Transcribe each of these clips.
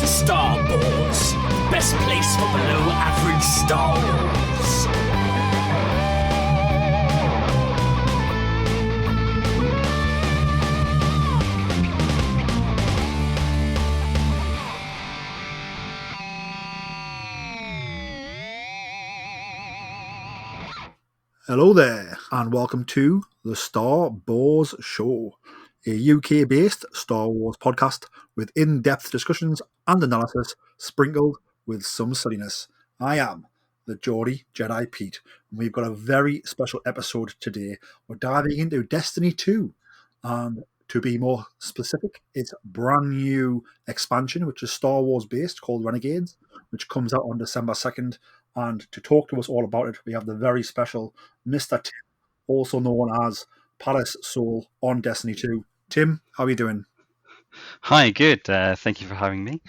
Star Wars, best place for below average Star Wars. Hello there, and welcome to the Star Wars Show, a UK-based Star Wars podcast with in-depth discussions and analysis sprinkled with some silliness. I am the Geordie Jedi Pete, and we've got a very special episode today. We're diving into Destiny 2, and to be more specific, it's a brand new expansion, which is Star Wars-based, called Renegades, which comes out on December 2nd. And to talk to us all about it, we have the very special Mr. Tim, also known as Pallas Sol on Destiny 2. Tim, how are you doing? Hi, good. Thank you for having me.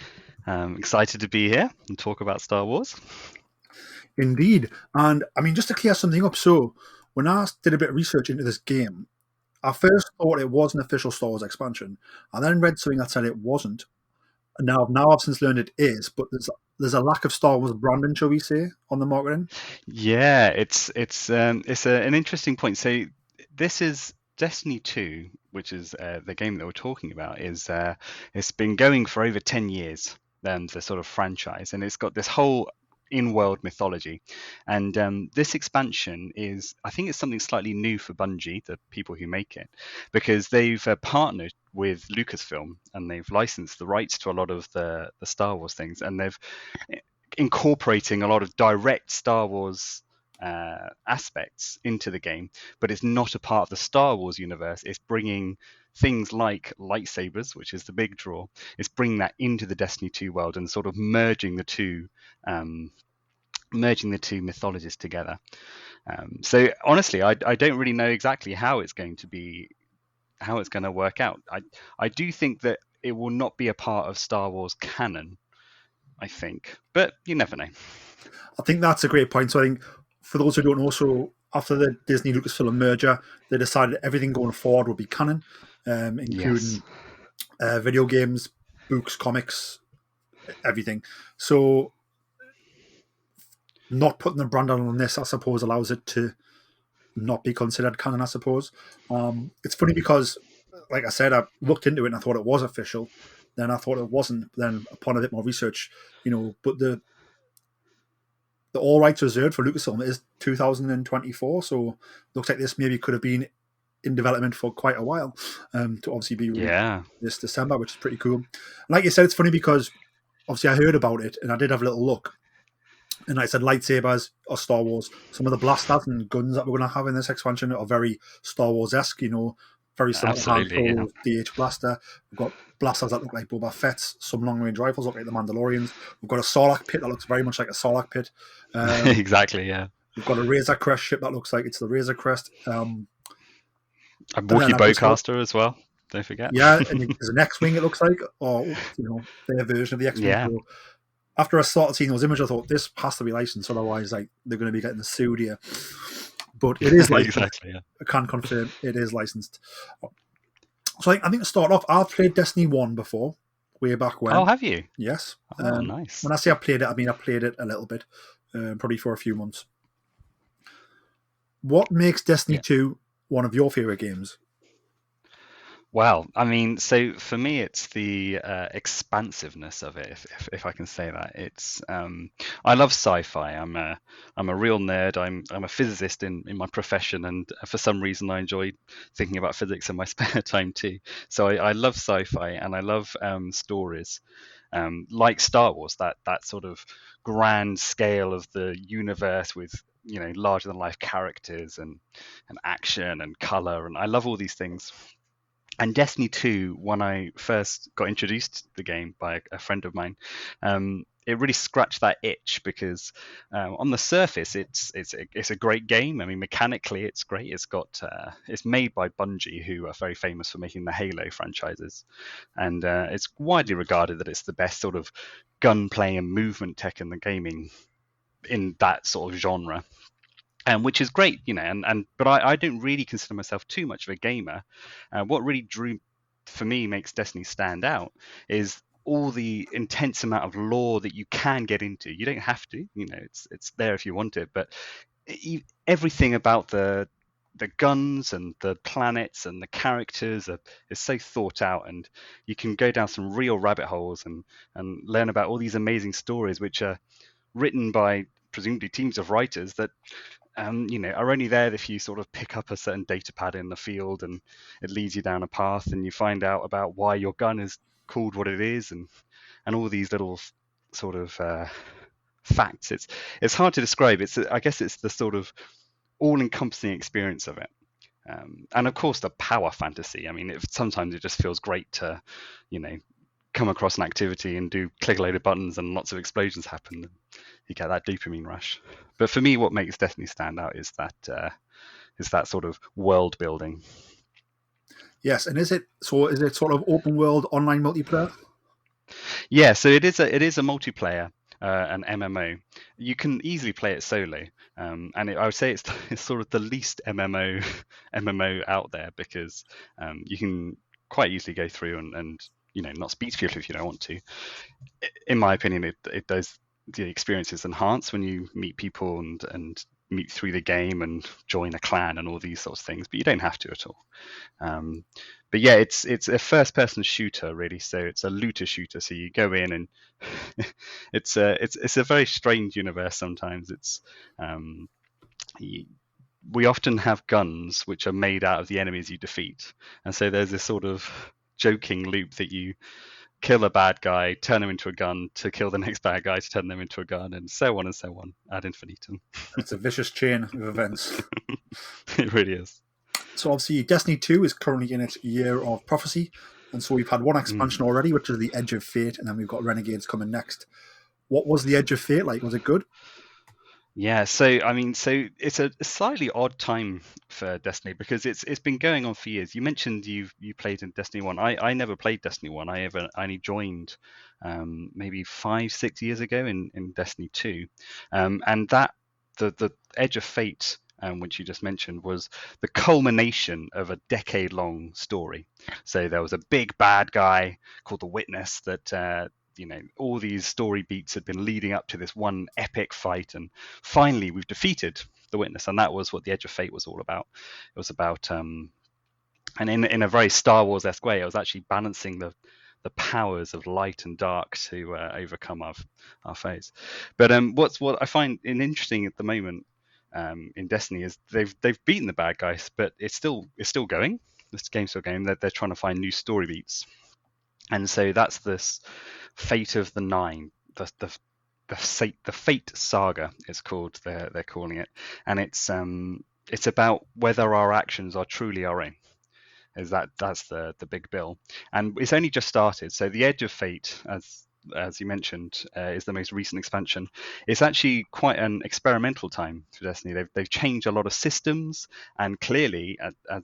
I'm excited to be here and talk about Star Wars. Indeed. And I mean, just to clear something up, so when I did a bit of research into this game, I first thought it was an official Star Wars expansion. I then read something that said it wasn't. And now I've since learned it is, but there's a lack of Star Wars branding, shall we say, on the marketing. Yeah, it's an interesting point. So this is Destiny 2, which is the game that we're talking about. It's been going for over 10 years. The sort of franchise, and it's got this whole in-world mythology, and this expansion is, I think it's something slightly new for Bungie, the people who make it, because they've partnered with Lucasfilm and they've licensed the rights to a lot of the Star Wars things, and they've incorporating a lot of direct Star Wars aspects into the game, but it's not a part of the Star Wars universe. It's bringing things like lightsabers, which is the big draw. It's bringing that into the Destiny 2 world and sort of merging the two mythologies together. So honestly, I don't really know exactly how it's going to work out. I do think that it will not be a part of Star Wars canon, I think, but you never know. I think that's a great point. So I think for those who don't know, so after the Disney Lucasfilm merger, they decided everything going forward would be canon, including video games, books, comics, everything. So not putting the brand on this, I suppose, allows it to not be considered canon, I suppose. It's funny because, like I said, I looked into it and I thought it was official. Then I thought it wasn't. Then upon a bit more research, but the all rights reserved for Lucasfilm is 2024. So looks like this maybe could have been in development for quite a while to obviously be released this December, which is pretty cool. And like you said, it's funny because obviously I heard about it and I did have a little look. And like I said, lightsabers are Star Wars. Some of the blasters and guns that we're going to have in this expansion are very Star Wars-esque, very similar to Han Solo's DH blaster. We've got blasters that look like Boba Fett's. Some long-range rifles look like the Mandalorians. We've got a Sarlacc pit that looks very much like a Sarlacc pit. Exactly, yeah. We've got a Razor Crest ship that looks like it's the Razor Crest. A Wookiee bowcaster as well. Don't forget. Yeah, and there's an X-wing. It looks like, or their version of the X-wing. Yeah. So after I started seeing those images, I thought this has to be licensed. Otherwise, they're going to be getting sued here. But it is licensed. Exactly, yeah. I can confirm it is licensed. So I think to start off, I've played Destiny 1 before, way back when. Oh, have you? Yes. Oh, nice. When I say I played it, I mean I played it a little bit, probably for a few months. What makes Destiny 2 one of your favourite games? Well, I mean, so for me, it's the expansiveness of it, if I can say that. It's I love sci-fi. I'm a real nerd. I'm a physicist in my profession, and for some reason, I enjoy thinking about physics in my spare time too. So I love sci-fi, and I love stories like Star Wars. That sort of grand scale of the universe with larger than life characters and action and color, and I love all these things. And Destiny 2, when I first got introduced to the game by a friend of mine, it really scratched that itch because on the surface, it's a great game. I mean, mechanically, it's great. It's made by Bungie, who are very famous for making the Halo franchises, and it's widely regarded that it's the best sort of gunplay and movement tech in the gaming in that sort of genre. Which is great, but I don't really consider myself too much of a gamer. What really makes Destiny stand out is all the intense amount of lore that you can get into. You don't have to, it's there if you want it, but everything about the guns and the planets and the characters is so thought out, and you can go down some real rabbit holes and learn about all these amazing stories which are written by presumably teams of writers that are only there if you sort of pick up a certain data pad in the field, and it leads you down a path, and you find out about why your gun is called what it is, and all these little sort of facts. It's hard to describe. I guess it's the sort of all-encompassing experience of it. And of course, the power fantasy. I mean, sometimes it just feels great to, come across an activity and click a load of buttons and lots of explosions happen. And you get that dopamine rush. But for me, what makes Destiny stand out is that sort of world building. Yes, and is it sort of open world online multiplayer? Yeah, so it is a multiplayer. An MMO. You can easily play it solo, and I would say it's sort of the least MMO out there, because you can quite easily go through and not speak to people if you don't want to. In my opinion, it does, the experience is enhanced when you meet people and meet through the game and join a clan and all these sorts of things, but you don't have to at all. But yeah, it's a first-person shooter really, so it's a looter shooter. So you go in and it's a very strange universe sometimes. We often have guns which are made out of the enemies you defeat, and so there's this sort of joking loop that you kill a bad guy, turn them into a gun, to kill the next bad guy, to turn them into a gun, and so on ad infinitum. It's a vicious chain of events. It really is. So obviously Destiny 2 is currently in its year of prophecy, and so we've had one expansion already, which is the Edge of Fate, and then we've got Renegades coming next. What was the Edge of Fate like? Was it good? Yeah, so it's a slightly odd time for Destiny, because it's been going on for years. You mentioned you played in Destiny 1. I never played Destiny 1. I only joined maybe 5-6 years ago in Destiny 2. And that the Edge of Fate, which you just mentioned, was the culmination of a decade-long story. So there was a big bad guy called the Witness that all these story beats had been leading up to this one epic fight, and finally we've defeated the Witness, and that was what the Edge of Fate was all about. It was about and in a very Star Wars-esque way, it was actually balancing the powers of light and dark to overcome our foes. But what I find interesting at the moment in Destiny is they've beaten the bad guys, but it's still going. This game's still going. They're trying to find new story beats. And so that's this Fate of the Nine, the Fate Saga, it's called. They're calling it, and it's about whether our actions are truly our own. That's the big bill, and it's only just started. So the Edge of Fate, as you mentioned, is the most recent expansion. It's actually quite an experimental time for Destiny. They've changed a lot of systems, and clearly,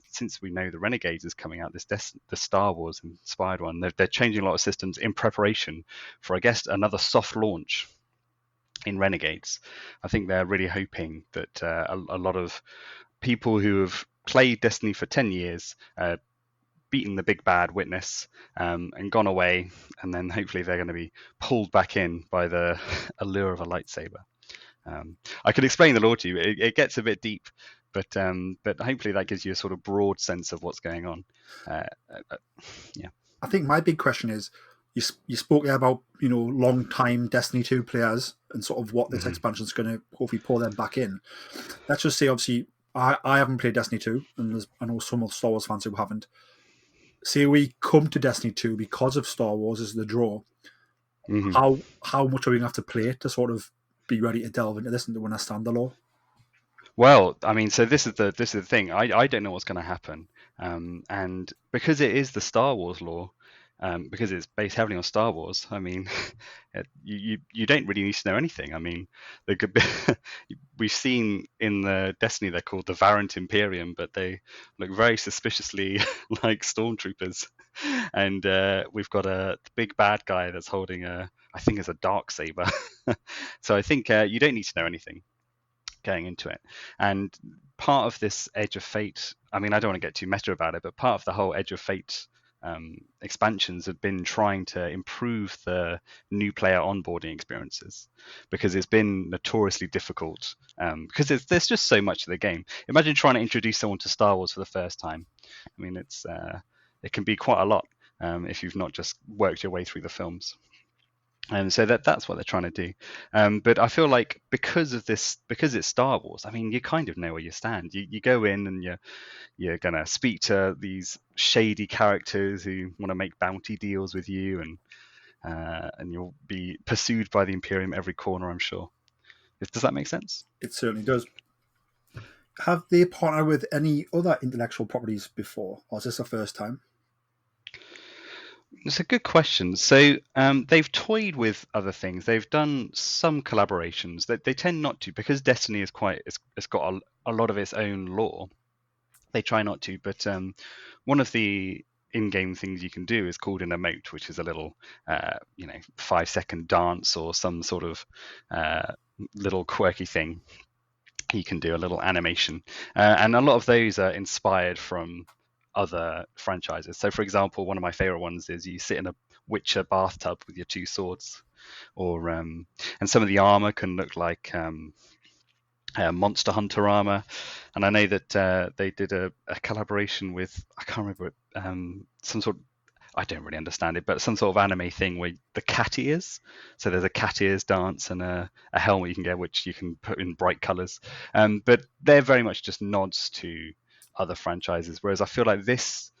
since we know the Renegades is coming out, the Star Wars inspired one, they're changing a lot of systems in preparation for, I guess, another soft launch in Renegades. I think they're really hoping that a lot of people who have played Destiny for 10 years, beaten the big bad Witness, and gone away, and then hopefully they're going to be pulled back in by the allure of a lightsaber. I could explain the lore to you. It gets a bit deep, but hopefully that gives you a sort of broad sense of what's going on. Yeah. I think my big question is, you spoke about long time Destiny 2 players and sort of what this expansion is going to hopefully pull them back in. Let's just say, obviously, I haven't played Destiny 2, and I know some of Star Wars fans who haven't. Say we come to Destiny 2 because of Star Wars as the draw. How much are we going to have to play it to sort of be ready to delve into this and to understand the lore? Well, I mean, so this is the thing. I don't know what's going to happen, and because it is the Star Wars lore, because it's based heavily on Star Wars. I mean, you don't really need to know anything. I mean, we've seen in the Destiny they're called the Varant Imperium, but they look very suspiciously like stormtroopers. And we've got a big bad guy that's holding I think it's a dark saber. So I think you don't need to know anything going into it. And part of this Edge of Fate, I mean, I don't want to get too meta about it, but part of the whole Edge of Fate expansions have been trying to improve the new player onboarding experiences, because it's been notoriously difficult, because there's just so much of the game. Imagine trying to introduce someone to Star Wars for the first time. I mean, it can be quite a lot if you've not just worked your way through the films. And so that's what they're trying to do. But I feel like because it's Star Wars, I mean, you kind of know where you stand. You go in and you're gonna speak to these shady characters who want to make bounty deals with you, and you'll be pursued by the Imperium every corner, I'm sure. Does that make sense? It certainly does. Have they partnered with any other intellectual properties before, or is this the first time? It's a good question. So they've toyed with other things. They've done some collaborations. They tend not to, because Destiny is it's got a lot of its own lore. They try not to, but one of the in-game things you can do is called an emote, which is a little 5-second dance or some sort of little quirky thing you can do, a little animation, and a lot of those are inspired from other franchises. So for example, one of my favorite ones is you sit in a Witcher bathtub with your 2 swords, or and some of the armor can look like Monster Hunter armor. And I know that they did a collaboration with, I can't remember, some sort of, I don't really understand it, but some sort of anime thing where the cat ears. So there's a cat ears dance and a helmet you can get, which you can put in bright colors. But they're very much just nods to other franchises, whereas I feel like this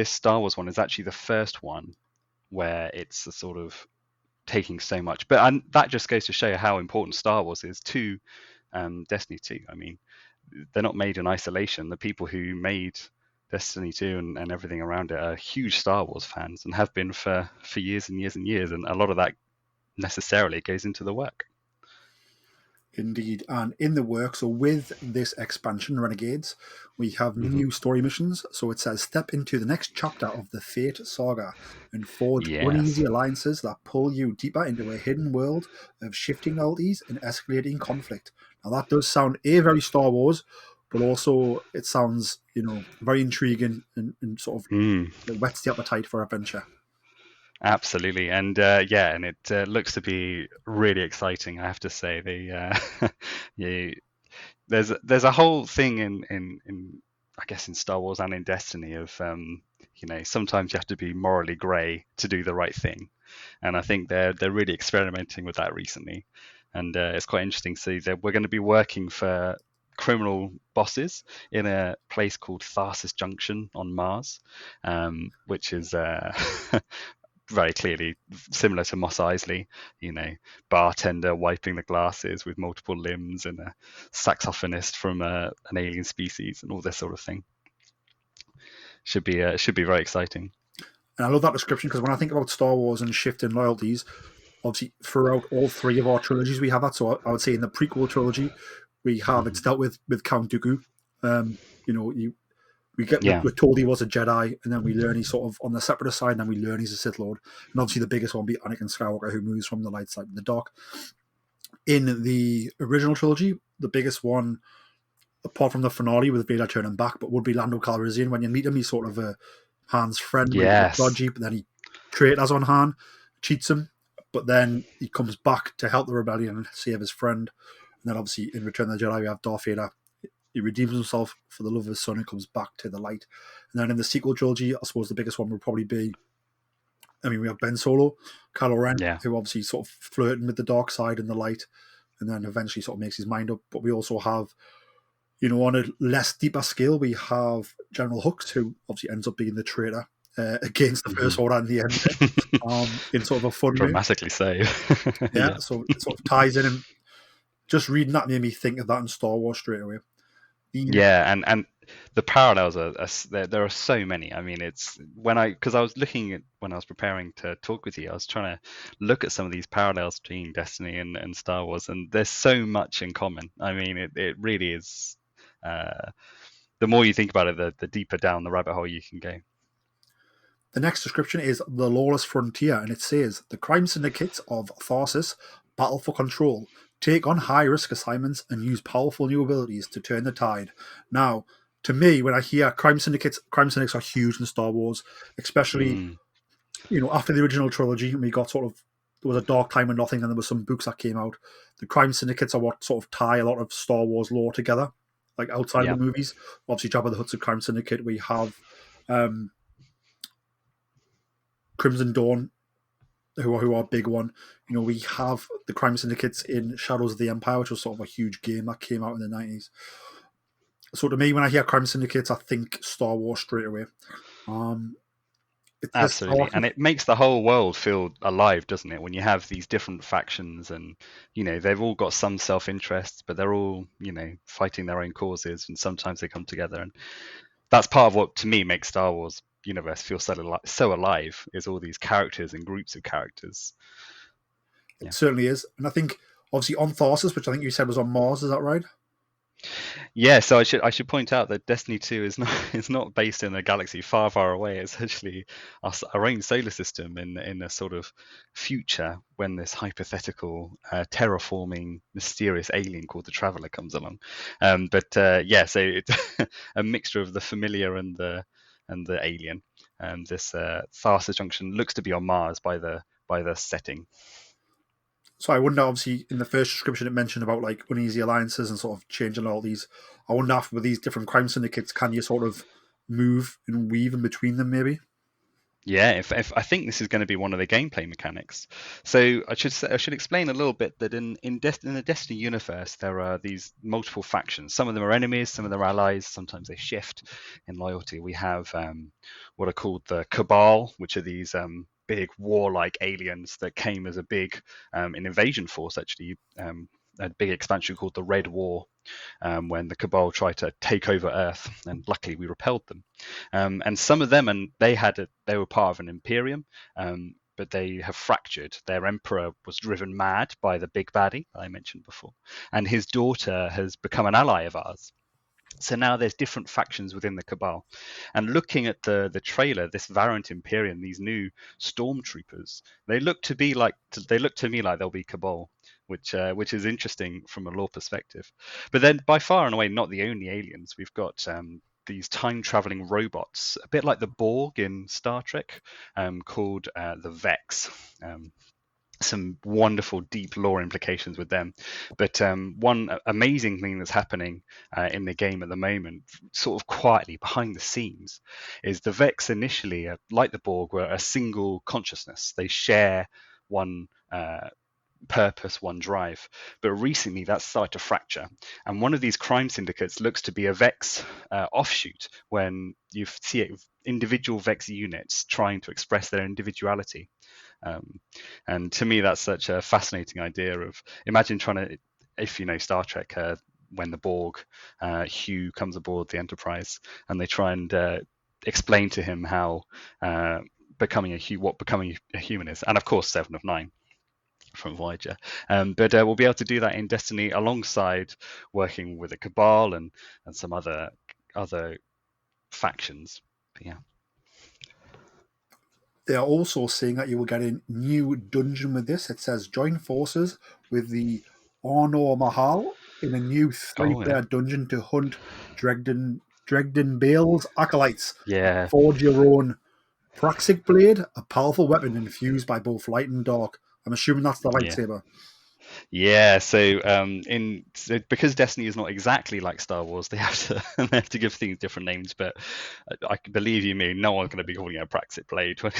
Star Wars one is actually the first one where it's a sort of taking so much. But that just goes to show how important Star Wars is to Destiny 2. I mean, they're not made in isolation. The people who made Destiny 2 and everything around it are huge Star Wars fans and have been for years and years and years, and a lot of that necessarily goes into the work. Indeed, and in the work, so with this expansion, Renegades, we have new story missions. So it says, step into the next chapter of the Fate saga and forge uneasy alliances that pull you deeper into a hidden world of shifting loyalties and escalating conflict. Now that does sound very Star Wars, but also it sounds, very intriguing and sort of it whets the appetite for adventure. Absolutely, and and it looks to be really exciting, I have to say. There's a whole thing in I guess in Star Wars and in Destiny of sometimes you have to be morally grey to do the right thing, and I think they're really experimenting with that recently, and it's quite interesting to see that we're going to be working for criminal bosses in a place called Tharsis Junction on Mars, which is very clearly similar to Mos Eisley, bartender wiping the glasses with multiple limbs and a saxophonist from an alien species and all this sort of thing. Should be very exciting. And I love that description, because when I think about Star Wars and shifting loyalties, obviously throughout all 3 of our trilogies we have that. So I would say in the prequel trilogy we have it's dealt with Count Dooku. We're told he was a Jedi, and then we learn he's sort of on the separatist side, and then we learn he's a Sith Lord. And obviously the biggest one would be Anakin Skywalker, who moves from the light side to the dark. In the original trilogy, the biggest one, apart from the finale with Vader turning back, but would be Lando Calrissian. When you meet him, he's sort of a Han's friend, dodgy, but then he traitors on Han, cheats him, but then he comes back to help the rebellion and save his friend. And then obviously in Return of the Jedi we have Darth Vader. He redeems himself for the love of his son and comes back to the light. And then in the sequel trilogy, I suppose the biggest one would probably be, we have Ben Solo, Kylo Ren, who obviously sort of flirting with the dark side and the light, and then eventually sort of makes his mind up. But we also have, on a less deeper scale, we have General Hux, who obviously ends up being the traitor against the First Order in the end, in sort of a fun way. Dramatically so. So it sort of ties in, and just reading that made me think of that in Star Wars straight away. And the parallels are there are so many. I mean, it's because I was looking at, when I was preparing to talk with you, I was trying to look at some of these parallels between Destiny and Star Wars, and there's so much in common. I mean, it really is. The more you think about it, the deeper down the rabbit hole you can go. The next description is the Lawless Frontier, and it says, the crime syndicates of Tharsis battle for control, take on high-risk assignments, and use powerful new abilities to turn the tide. Now, to me, when I hear crime syndicates are huge in Star Wars, especially after the original trilogy, and we got sort of there was a dark time and nothing, and there was some books that came out. The crime syndicates are what sort of tie a lot of Star Wars lore together, like outside of the movies. Obviously, Jabba the Hutt's a crime syndicate. We have Crimson Dawn, who are a big one. We have the crime syndicates in Shadows of the Empire, which was sort of a huge game that came out in the 90s. So to me, when I hear crime syndicates, I think Star Wars straight away. Absolutely, and it makes the whole world feel alive, doesn't it? When you have these different factions, and they've all got some self-interest, but they're all fighting their own causes, and sometimes they come together, and that's part of what to me makes Star Wars universe feel so alive. Is all these characters and groups of characters. It certainly is, and I think obviously on Tharsis, which I think you said was on Mars, is that right? Yeah, so I should point out that Destiny 2 is not based in a galaxy far, far away. It's actually our own solar system in a sort of future when this hypothetical terraforming mysterious alien called the Traveler comes along. So it's a mixture of the familiar and the alien. This Tharsis junction looks to be on Mars by the setting. So I wonder, obviously, in the first description it mentioned about like uneasy alliances and sort of changing all these. I wonder after with these different crime syndicates, can you sort of move and weave in between them maybe? Yeah, if I think this is going to be one of the gameplay mechanics. So I should explain a little bit that in the Destiny universe there are these multiple factions. Some of them are enemies, some of them are allies. Sometimes they shift in loyalty. We have what are called the Cabal, which are these big warlike aliens that came as a big an invasion force. Actually, a big expansion called the Red War. When the Cabal tried to take over Earth, and luckily we repelled them. And some of them, and they were part of an Imperium, but they have fractured. Their emperor was driven mad by the big baddie that I mentioned before, and his daughter has become an ally of ours. So now there's different factions within the Cabal. And looking at the trailer, this Variant Imperium, these new stormtroopers, they look to me like they'll be Cabal, which is interesting from a lore perspective. But then by far and away not the only aliens. We've got these time-traveling robots, a bit like the Borg in Star Trek, called the Vex. Some wonderful deep lore implications with them. But one amazing thing that's happening in the game at the moment, sort of quietly behind the scenes, is the Vex initially, like the Borg, were a single consciousness. They share one purpose, one drive. But recently that's started to fracture. And one of these crime syndicates looks to be a Vex offshoot, when you see it, individual Vex units trying to express their individuality. And to me, that's such a fascinating idea of, imagine trying to, if you know Star Trek, when the Borg, Hugh comes aboard the Enterprise, and they try and explain to him how becoming a human is, and of course 7 of 9 from Voyager. But we'll be able to do that in Destiny alongside working with the Cabal and some other factions. But yeah. They are also saying that you will get a new dungeon with this. It says join forces with the Arnor Mahal in a new 3-player dungeon to hunt Dregden Bale's acolytes. Yeah. Forge your own Praxic Blade, a powerful weapon infused by both light and dark. I'm assuming that's the lightsaber. Yeah, so because Destiny is not exactly like Star Wars, they have to give things different names. But I can believe you me, no one's going to be calling it a Praxic Blade when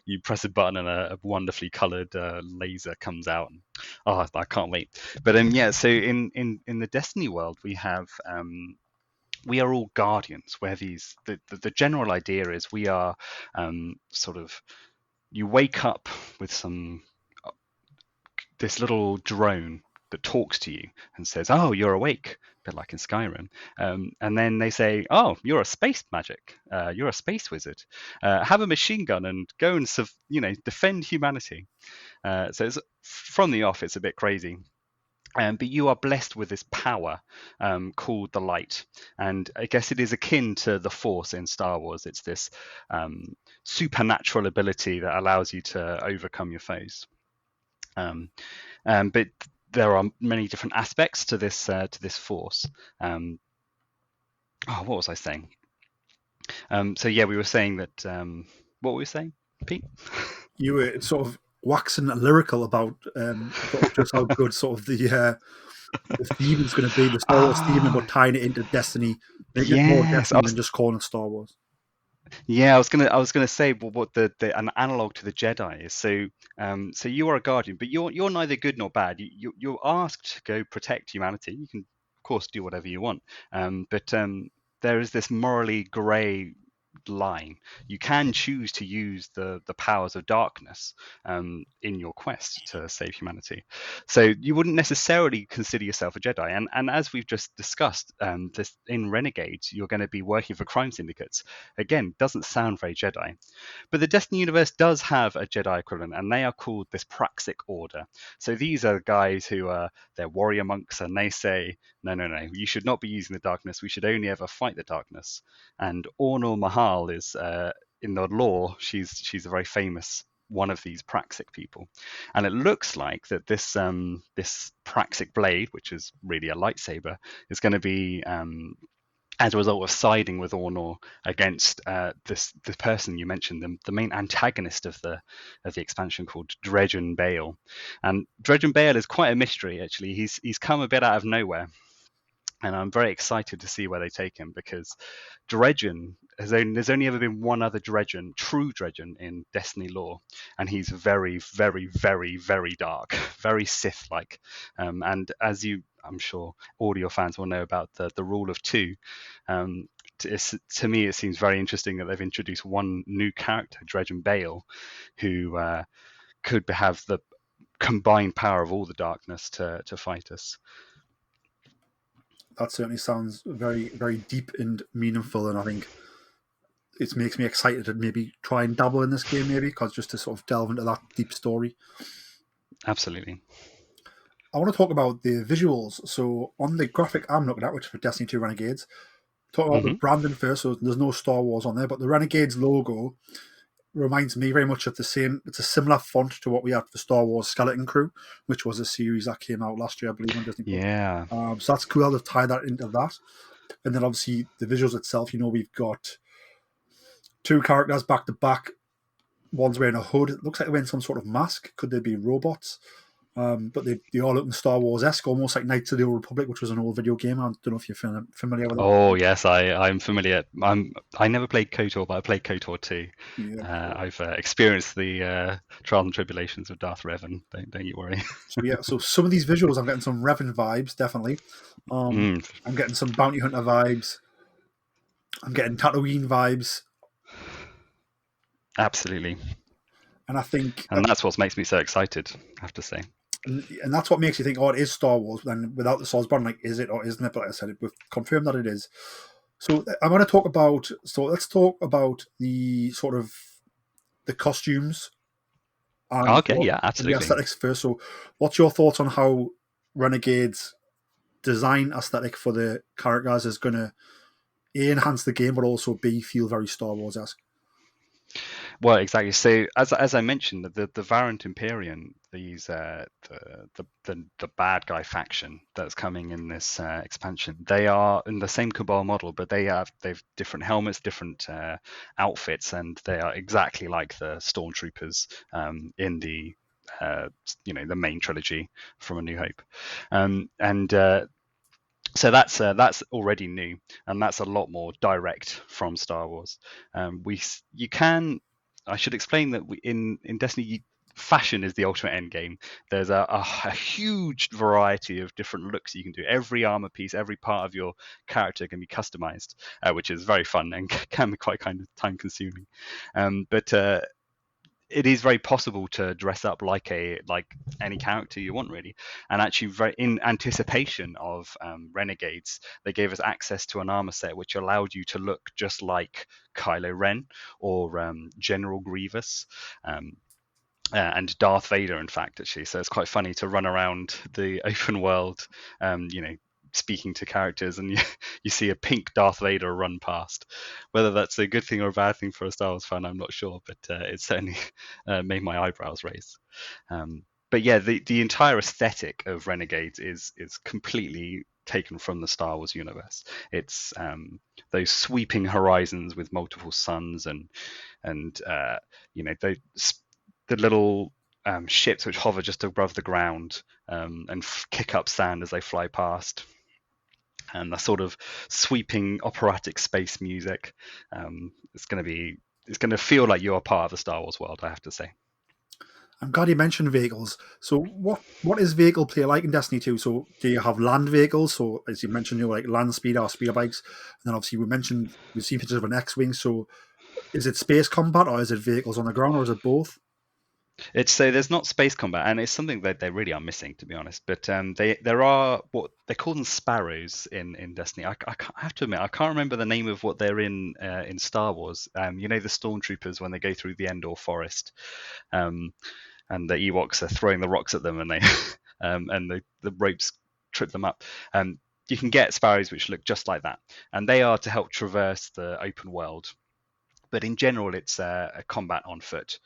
you press a button and a wonderfully coloured laser comes out. Oh, I can't wait. But so in the Destiny world, we have we are all guardians. Where the general idea is we are sort of, you wake up with this little drone that talks to you and says, "Oh, you're awake," a bit like in Skyrim. And then they say, "Oh, you're a space magic. You're a space wizard. Have a machine gun and go and defend humanity." So it's, from the off, it's a bit crazy. But you are blessed with this power called the light. And I guess it is akin to the Force in Star Wars. It's this supernatural ability that allows you to overcome your foes. But there are many different aspects to this force. Oh, what was I saying? So yeah, we were saying that. What were we saying, Pete? You were sort of waxing lyrical about sort of just how good sort of the theme is going to be, the Star Wars theme, but Ah, tying it into Destiny, making it more yes. Destiny than just calling it Star Wars. Yeah, I was gonna say, well, what the an analog to the Jedi is. So you are a guardian, but you're neither good nor bad. You're asked to go protect humanity. You can, of course, do whatever you want. But there is this morally grey line. You can choose to use the powers of darkness in your quest to save humanity. So you wouldn't necessarily consider yourself a Jedi. And as we've just discussed, this in Renegades, you're going to be working for crime syndicates. Again, doesn't sound very Jedi. But the Destiny universe does have a Jedi equivalent, and they are called this Praxic Order. So these are guys who are they're warrior monks, and they say, no, no, no, you should not be using the darkness. We should only ever fight the darkness. And Ornal Mahal is in the lore, she's a very famous one of these Praxic people, and it looks like that this Praxic blade, which is really a lightsaber, is going to be as a result of siding with Ornor against this person you mentioned, the main antagonist of the expansion called Dredgen Bale. And Dredgen Bale is quite a mystery, actually. He's come a bit out of nowhere, and I'm very excited to see where they take him, because Dredgen there's only ever been one other Dredgen, true Dredgen, in Destiny lore, and he's very, very, very, very dark, very Sith-like. And as I'm sure all your fans will know about the rule of two. To me, it seems very interesting that they've introduced one new character, Dredgen Bale, who could have the combined power of all the darkness to fight us. That certainly sounds very, very deep and meaningful, and I think it makes me excited to maybe try and dabble in this game, maybe, because just to sort of delve into that deep story. Absolutely. I want to talk about the visuals. So on the graphic I'm looking at, which is for Destiny 2 Renegades, talk about the branding first. So there's no Star Wars on there, but the Renegades logo reminds me very much of the same. It's a similar font to what we had for Star Wars Skeleton Crew, which was a series that came out last year, I believe, on Disney+. Yeah. So that's cool how they've tied that into that. And then obviously the visuals itself, we've got two characters back to back. One's wearing a hood. It looks like they're wearing some sort of mask. Could they be robots? But they are looking Star Wars-esque, almost like Knights of the Old Republic, which was an old video game. I don't know if you're familiar with it. Oh yes, I'm familiar. I never played KOTOR, but I played KOTOR 2. Yeah. I've experienced the trials and tribulations of Darth Revan. Don't you worry. So some of these visuals, I'm getting some Revan vibes, definitely. I'm getting some Bounty Hunter vibes. I'm getting Tatooine vibes. Absolutely. And I think... And that's what makes me so excited, I have to say. And that's what makes you think, oh, it is Star Wars. Then without the Star Wars brand, like, is it or isn't it? But like I said, we've confirmed that it is. So I'm going to talk about... So let's talk about the sort of the costumes. Okay, yeah, absolutely. The aesthetics first. So what's your thoughts on how Renegades' design aesthetic for the characters is going to A, enhance the game, but also B, feel very Star Wars-esque? Well, exactly. So as I mentioned, the Varant Imperium, these the bad guy faction that's coming in this expansion, they are in the same Cabal model, but they've different helmets, different outfits, and they are exactly like the Stormtroopers in the the main trilogy from A New Hope, so that's already new, and that's a lot more direct from Star Wars. I should explain that in Destiny, fashion is the ultimate end game. There's a huge variety of different looks you can do. Every armor piece, every part of your character can be customized, which is very fun and can be quite kind of time consuming. But it is very possible to dress up like any character you want, really. And actually, very in anticipation of Renegades, they gave us access to an armor set which allowed you to look just like Kylo Ren or General Grievous. And Darth Vader, in fact, actually. So it's quite funny to run around the open world, speaking to characters, and you see a pink Darth Vader run past. Whether that's a good thing or a bad thing for a Star Wars fan, I'm not sure, but it certainly made my eyebrows raise. But yeah, the entire aesthetic of Renegades is completely taken from the Star Wars universe. It's those sweeping horizons with multiple suns and the little ships which hover just above the ground and kick up sand as they fly past, and the sort of sweeping operatic space music. It's going to feel like you're part of the Star Wars world, I have to say. I'm glad you mentioned vehicles. So what is vehicle play like in Destiny 2? So do you have land vehicles? So as you mentioned, like land speeder or speeder bikes. And then obviously we've seen pictures of an X-Wing. So is it space combat or is it vehicles on the ground or is it both? It's so there's not space combat, and it's something that they really are missing, to be honest. But there are what they call them sparrows in Destiny. I have to admit I can't remember the name of what they're in Star Wars. The stormtroopers when they go through the Endor forest, and the Ewoks are throwing the rocks at them, and they and the ropes trip them up. You can get sparrows which look just like that, and they are to help traverse the open world. But in general, it's a combat on foot.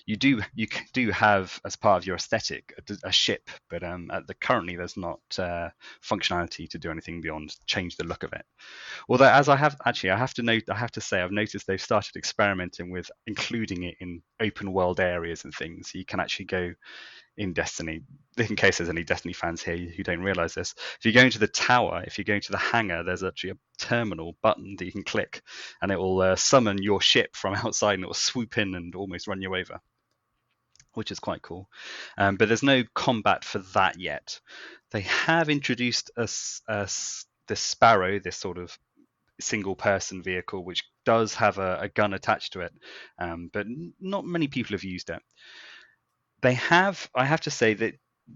You do have as part of your aesthetic a ship, but currently there's not functionality to do anything beyond change the look of it. Although, as I have to say, I've noticed they've started experimenting with including it in open world areas and things. So you can actually go in Destiny, in case there's any Destiny fans here who don't realize this, if you go into the tower, if you go into the hangar, there's actually a terminal button that you can click, and it will summon your ship from outside, and it will swoop in and almost run you over, which is quite cool. But there's no combat for that yet. They have introduced the Sparrow, this sort of single person vehicle, which does have a gun attached to it, but not many people have used it. I have to say that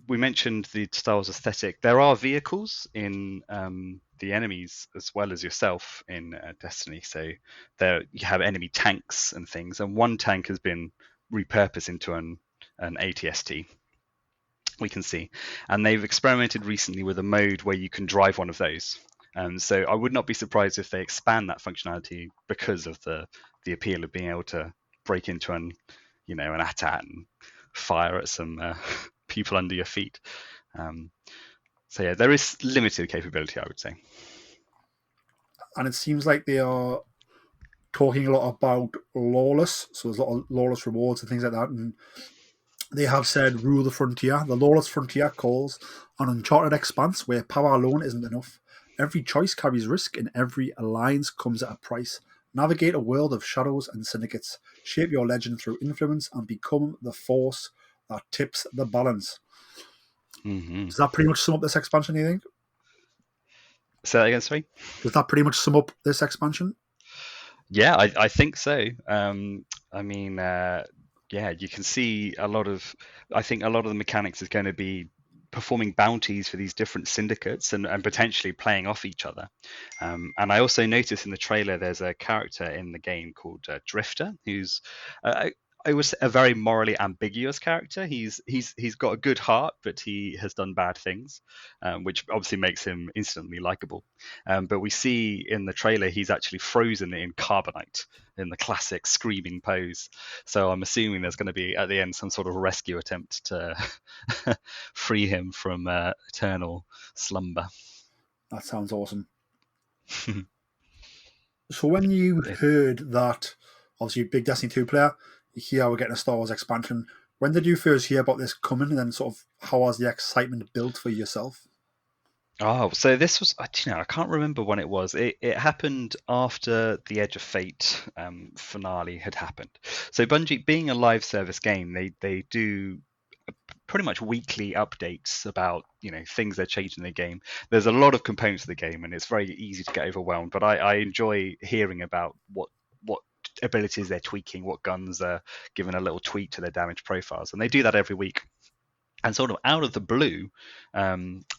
we mentioned the Star Wars aesthetic. There are vehicles in the enemies as well as yourself in Destiny. So there you have enemy tanks and things, and one tank has been repurposed into an ATST. We can see, and they've experimented recently with a mode where you can drive one of those. So I would not be surprised if they expand that functionality because of the appeal of being able to break into an AT-AT and fire at some people under your feet. So yeah, there is limited capability, I would say. And it seems like they are talking a lot about Lawless, so there's a lot of Lawless rewards and things like that, and they have said rule the frontier. The Lawless Frontier calls an uncharted expanse where power alone isn't enough. Every choice carries risk and every alliance comes at a price. Navigate a world of shadows and syndicates. Shape your legend through influence and become the force that tips the balance. Mm-hmm. Does that pretty much sum up this expansion, do you think? Say that again, sorry? Does that pretty much sum up this expansion? Yeah, I think so. You can see I think a lot of the mechanics is going to be performing bounties for these different syndicates and potentially playing off each other. And I also noticed in the trailer there's a character in the game called Drifter, who's I was a very morally ambiguous character. He's got a good heart, but he has done bad things, which obviously makes him instantly likable. But we see in the trailer he's actually frozen in carbonite in the classic screaming pose. So I'm assuming there's going to be at the end some sort of rescue attempt to free him from eternal slumber. That sounds awesome. So when you heard that, obviously you're a big Destiny 2 player, you hear we're getting a Star Wars expansion. When did you first hear about this coming, and then sort of how has the excitement built for yourself? Oh, so this was, I can't remember when it was. It happened after the Edge of Fate finale had happened. So Bungie, being a live service game, they do pretty much weekly updates about things they're changing in the game. There's a lot of components of the game, and it's very easy to get overwhelmed. But I enjoy hearing about what abilities they're tweaking, what guns are given a little tweak to their damage profiles, and they do that every week. And sort of out of the blue, I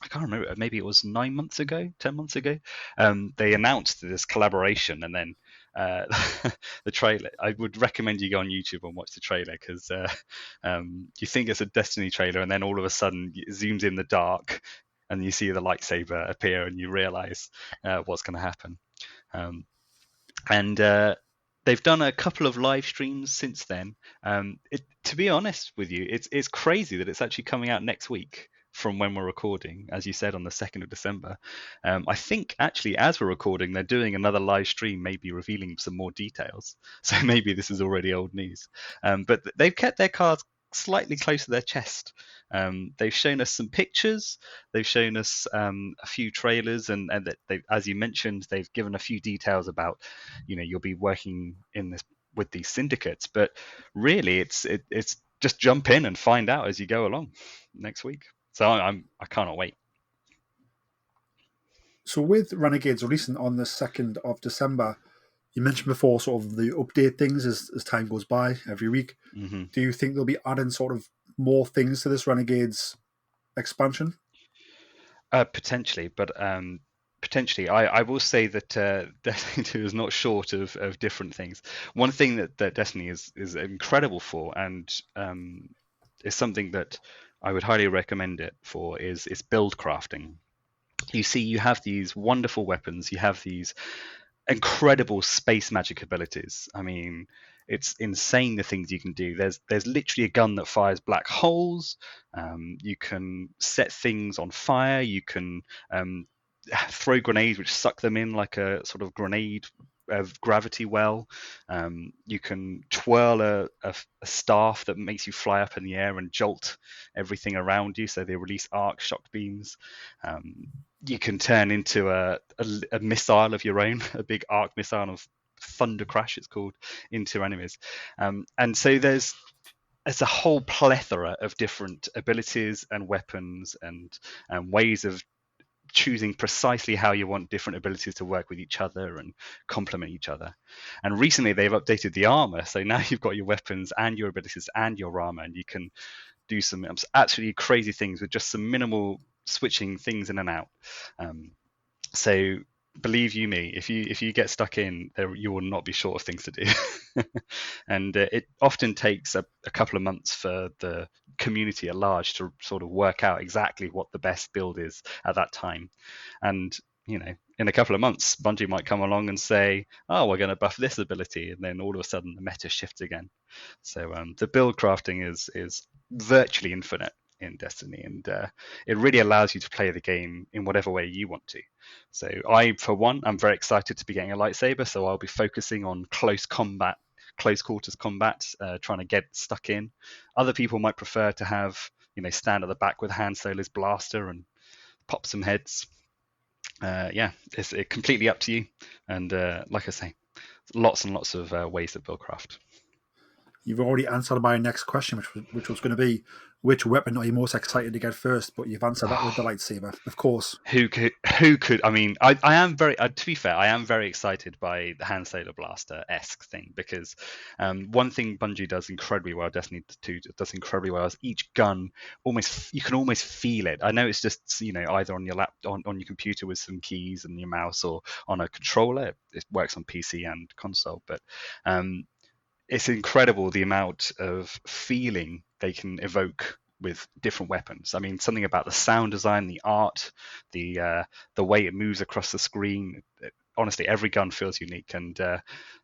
can't remember, maybe it was 10 months ago, they announced this collaboration, and then the trailer. I would recommend you go on YouTube and watch the trailer, because you think it's a Destiny trailer, and then all of a sudden it zooms in the dark and you see the lightsaber appear, and you realize what's going to happen. They've done a couple of live streams since then. To be honest with you, it's crazy that it's actually coming out next week from when we're recording, as you said, on the 2nd of December. I think actually, as we're recording, they're doing another live stream, maybe revealing some more details. So maybe this is already old news. But they've kept their cards slightly close to their chest. They've shown us some pictures, they've shown us a few trailers, and that they, as you mentioned, they've given a few details about, you'll be working in this with these syndicates. But really, it's just jump in and find out as you go along next week. So I cannot wait. So with Renegades releasing on the 2nd of December, you mentioned before sort of the update things as time goes by every week. Mm-hmm. Do you think they'll be adding sort of more things to this Renegades expansion? Potentially, but potentially, I will say that Destiny 2 is not short of different things. One thing that Destiny is incredible for, and is something that I would highly recommend it for, is build crafting. You see, you have these wonderful weapons, you have these incredible space magic abilities. I mean, it's insane the things you can do. There's literally a gun that fires black holes. You can set things on fire. You can throw grenades which suck them in like a sort of grenade gravity well. You can twirl a staff that makes you fly up in the air and jolt everything around you, so they release arc shock beams. You can turn into a missile of your own, a big arc missile of thunder crash, it's called, into enemies. And so there's a whole plethora of different abilities and weapons and ways of choosing precisely how you want different abilities to work with each other and complement each other. And recently they've updated the armor, so now you've got your weapons and your abilities and your armor, and you can do some absolutely crazy things with just some minimal switching things in and out. So believe you me, if you get stuck in there, you will not be short of things to do. And it often takes a couple of months for the community at large to sort of work out exactly what the best build is at that time. And in a couple of months, Bungie might come along and say, oh, we're going to buff this ability, and then all of a sudden the meta shifts again. So the build crafting is virtually infinite in Destiny, and it really allows you to play the game in whatever way you want to. So for one, I'm very excited to be getting a lightsaber, so I'll be focusing on close quarters combat, trying to get stuck in. Other people might prefer to have, stand at the back with Han Solo's blaster and pop some heads. It's completely up to you. And like I say, lots and lots of ways to build craft. You've already answered my next question, which was going to be, which weapon are you most excited to get first? But you've answered that with the lightsaber, of course. Who could? I mean, I am very. To be fair, I am very excited by the Han Solo blaster-esque thing, because one thing Bungie does incredibly well, Destiny 2 does incredibly well, is each gun you can almost feel it. I know it's just either on your on your computer with some keys and your mouse, or on a controller. It works on PC and console, but it's incredible the amount of feeling they can evoke with different weapons. I mean, something about the sound design, the art, the way it moves across the screen. Honestly, every gun feels unique, and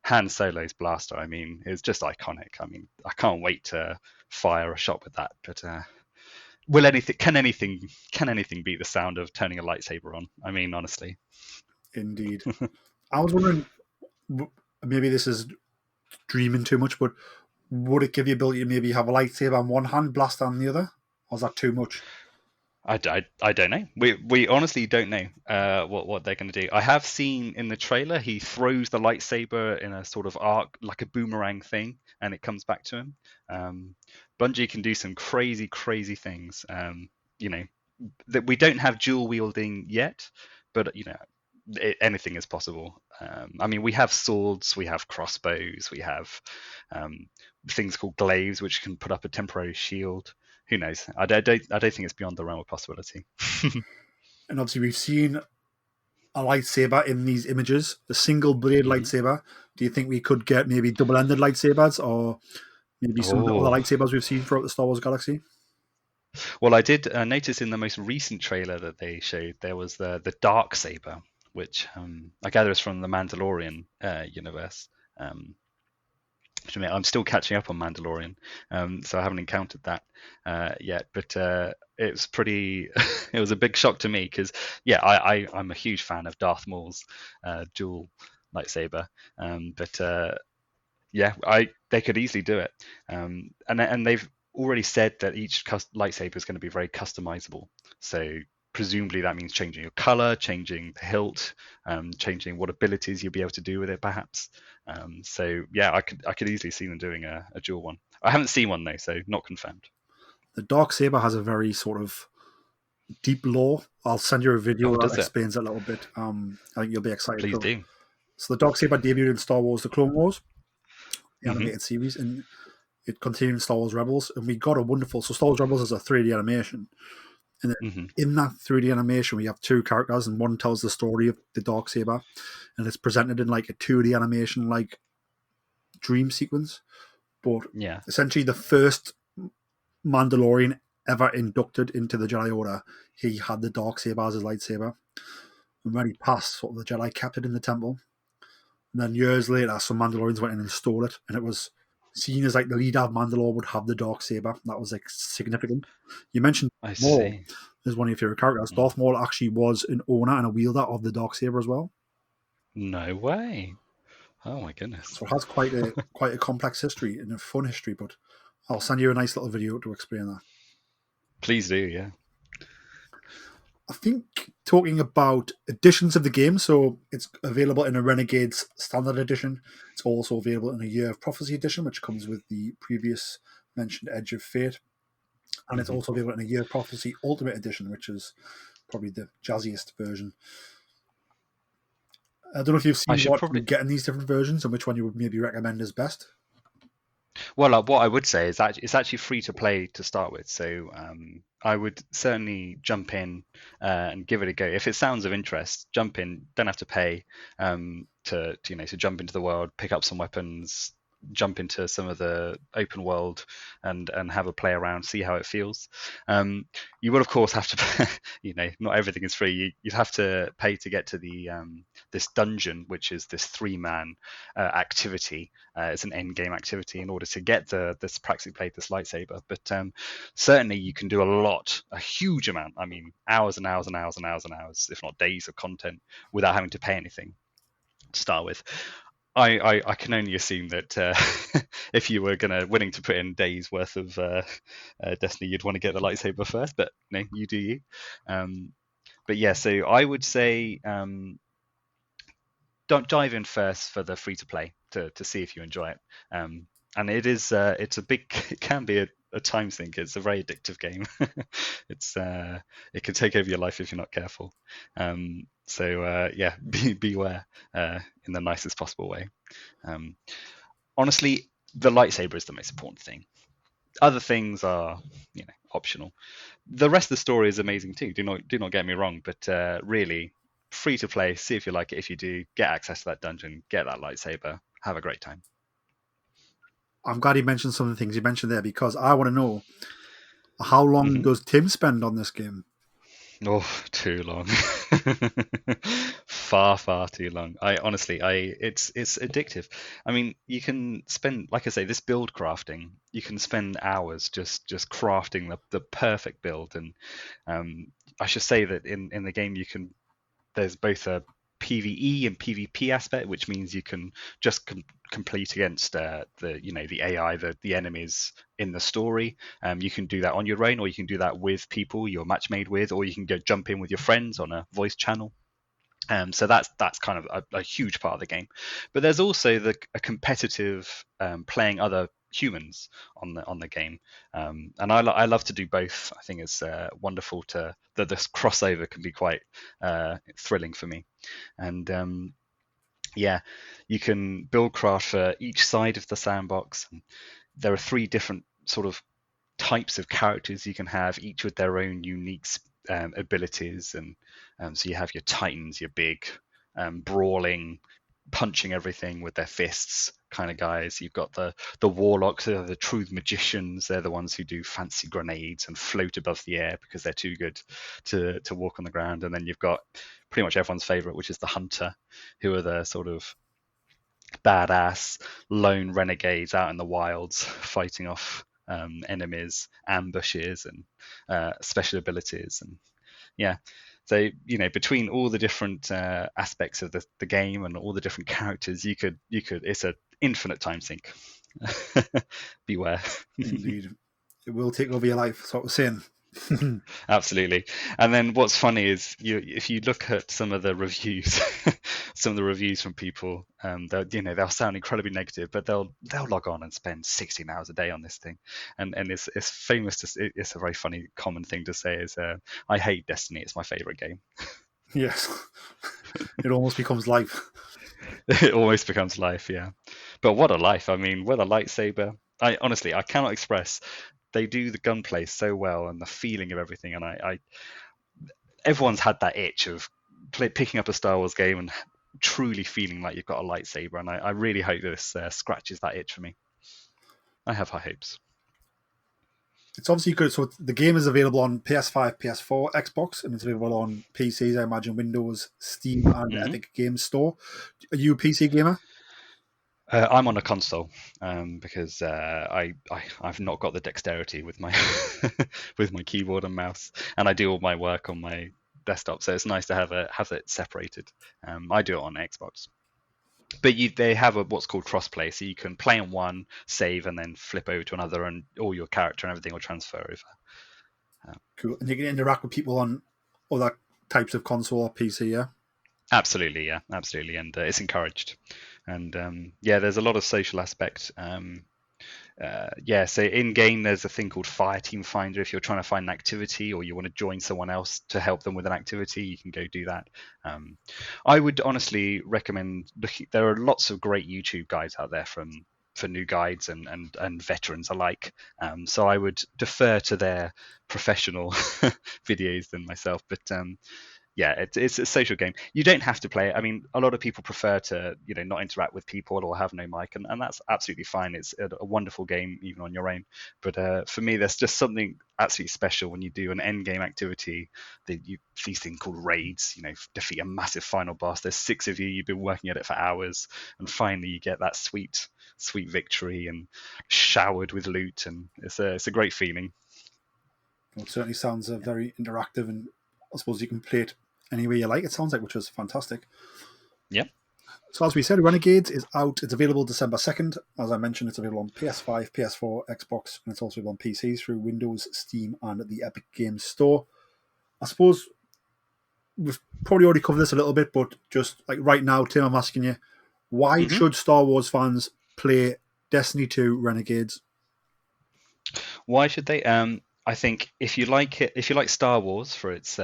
Han Solo's blaster, I mean, is just iconic. I mean, I can't wait to fire a shot with that. But can anything beat the sound of turning a lightsaber on? I mean, honestly. Indeed. I was wondering, maybe this is dreaming too much, but would it give you the ability to maybe have a lightsaber on one hand, blaster on the other, or is that too much? I don't know. We honestly don't know what they're going to do. I have seen in the trailer he throws the lightsaber in a sort of arc, like a boomerang thing, and it comes back to him. Bungie can do some crazy things. That we don't have dual wielding yet, but anything is possible. I mean, we have swords, we have crossbows, we have things called glaives, which can put up a temporary shield. Who knows? I don't think it's beyond the realm of possibility. And obviously, we've seen a lightsaber in these images, the single blade lightsaber. Do you think we could get maybe double-ended lightsabers, or maybe some of the other lightsabers we've seen throughout the Star Wars galaxy? Well, I did notice in the most recent trailer that they showed there was the dark saber, which I gather is from the Mandalorian universe. which I mean, I'm still catching up on Mandalorian, so I haven't encountered that yet. But it's pretty. It was a big shock to me because, yeah, I'm a huge fan of Darth Maul's dual lightsaber, but yeah, they could easily do it, and they've already said that each lightsaber is going to be very customizable. So presumably that means changing your color, changing the hilt, changing what abilities you'll be able to do with it, perhaps. So yeah, I could easily see them doing a dual one. I haven't seen one though, so not confirmed. The dark saber has a very sort of deep lore. I'll send you a video Oh, that does it? explains it a little bit. I think you'll be excited. Please do. So the dark saber debuted in Star Wars: The Clone Wars, the Hmm. animated series, and it continued in Star Wars Rebels. And we got a wonderful. So Star Wars Rebels is a 3D animation, and then Hmm. in that 3D animation, we have two characters, and one tells the story of the dark saber, and it's presented in like a 2D animation, like dream sequence. But Yeah, essentially, the first Mandalorian ever inducted into the Jedi Order, he had the dark saber as his lightsaber. And when he passed, sort of the Jedi kept it in the temple. And then years later, some Mandalorians went in and stole it, and it was seen as like the leader of Mandalore would have the dark saber. That was like significant. You mentioned I Maul see. as one of your favorite characters. Mm. Darth Maul actually was an owner and a wielder of the dark saber as well. No way. Oh my goodness. So it has quite a complex history and a fun history. But I'll send you a nice little video to explain that. Please do, yeah. I think talking about editions of the game, so it's available in a Renegades Standard Edition. It's also available in a Year of Prophecy Edition, which comes with the previous mentioned Edge of Fate. And it's Hmm. also available in a Year of Prophecy Ultimate Edition, which is probably the jazziest version. I don't know if you've I seen should what you probably. get in these different versions and which one you would maybe recommend as best. Well, what I would say is that it's actually free to play to start with, so I would certainly jump in and give it a go. If it sounds of interest, jump in. Don't have to pay to jump into the world, pick up some weapons, jump into some of the open world, and have a play around, see how it feels. You will of course have to, not everything is free. You'd have to pay to get to the this dungeon, which is this 3-man activity. It's an end game activity in order to get this practically played this lightsaber. But certainly you can do a huge amount. I mean, hours and hours and hours and hours and hours, if not days of content without having to pay anything to start with. I can only assume that if you were willing to put in days worth of Destiny, you'd want to get the lightsaber first. But you do you. But yeah, so I would say don't dive in first for the free to play to see if you enjoy it. And it's a big, it can be a time sink. It's a very addictive game. It can take over your life if you're not careful. So yeah, beware in the nicest possible way. Honestly, the lightsaber is the most important thing. Other things are optional. The rest of the story is amazing too. Do not get me wrong, but really free to play. See if you like it. If you do, get access to that dungeon, get that lightsaber, have a great time. I'm glad you mentioned some of the things you mentioned there because I want to know how long Hmm. does Tim spend on this game? Oh, too long. Far too long. It's addictive. I mean, you can spend, like I say, this build crafting. You can spend hours just crafting the perfect build, and I should say that in the game there's both a PvE and PvP aspect, which means you can just complete against the AI, the enemies in the story. You can do that on your own, or you can do that with people you're match made with, or you can go jump in with your friends on a voice channel. So that's kind of a huge part of the game. But there's also a competitive playing other humans on the game, and I love to do both. I think it's wonderful that this crossover can be quite thrilling for me. And yeah, you can build craft for each side of the sandbox. There are 3 different sort of types of characters you can have, each with their own unique abilities. And so you have your titans, your big brawling, punching everything with their fists kind of guys. You've got the warlocks, they're the true magicians. They're the ones who do fancy grenades and float above the air because they're too good to walk on the ground. And then you've got pretty much everyone's favorite, which is the hunter, who are the sort of badass lone renegades out in the wilds fighting off enemies, ambushes, and special abilities, and yeah. So between all the different aspects of the game and all the different characters, you could it's an infinite time sink. Beware. Indeed, it will take over your life. That's what we're saying. Absolutely. And then what's funny is if you look at some of the reviews, some of the reviews from people, they'll sound incredibly negative, but they'll log on and spend 16 hours a day on this thing, and it's famous. It's a very funny common thing to say is, I hate Destiny. It's my favorite game. Yes, it almost becomes life. It almost becomes life, yeah. But what a life! I mean, with a lightsaber, I honestly I cannot express. They do the gunplay so well and the feeling of everything, and I everyone's had that itch of picking up a Star Wars game and truly feeling like you've got a lightsaber, and I really hope this scratches that itch for me. I have high hopes. It's obviously good. So the game is available on PS5, PS4, Xbox, and it's available on PCs, I imagine Windows, Steam, and Epic Games Store. Are you a PC gamer? I'm on a console because I've not got the dexterity with my with my keyboard and mouse, and I do all my work on my desktop. So it's nice to have it separated. I do it on Xbox, but they have what's called crossplay, so you can play on one, save, and then flip over to another, and all your character and everything will transfer over. Cool. And you can interact with people on other types of console or PC, yeah? Absolutely, yeah, absolutely, and it's encouraged. And there's a lot of social aspect. So in game there's a thing called Fire Team Finder. If you're trying to find an activity or you want to join someone else to help them with an activity, you can go do that. I would honestly recommend looking. There are lots of great YouTube guides out there for new guides and veterans alike. So I would defer to their professional videos than myself, but it's a social game. You don't have to play it. I mean, a lot of people prefer to, not interact with people or have no mic, and that's absolutely fine. It's a wonderful game even on your own. But for me, there's just something absolutely special when you do an end game activity. These things called raids. Defeat a massive final boss. There's 6 of you. You've been working at it for hours, and finally you get that sweet victory and showered with loot, and it's a great feeling. Well, it certainly sounds very interactive, and I suppose you can play it any way you like, it sounds like, which is fantastic. Yeah. So as we said, Renegades is out. It's available December 2nd. As I mentioned, it's available on PS5, PS4, Xbox, and it's also available on PC through Windows, Steam, and the Epic Games Store. I suppose we've probably already covered this a little bit, but just like right now, Tim, I'm asking you, why should Star Wars fans play Destiny 2 Renegades? Why should they? I think if you like Star Wars for its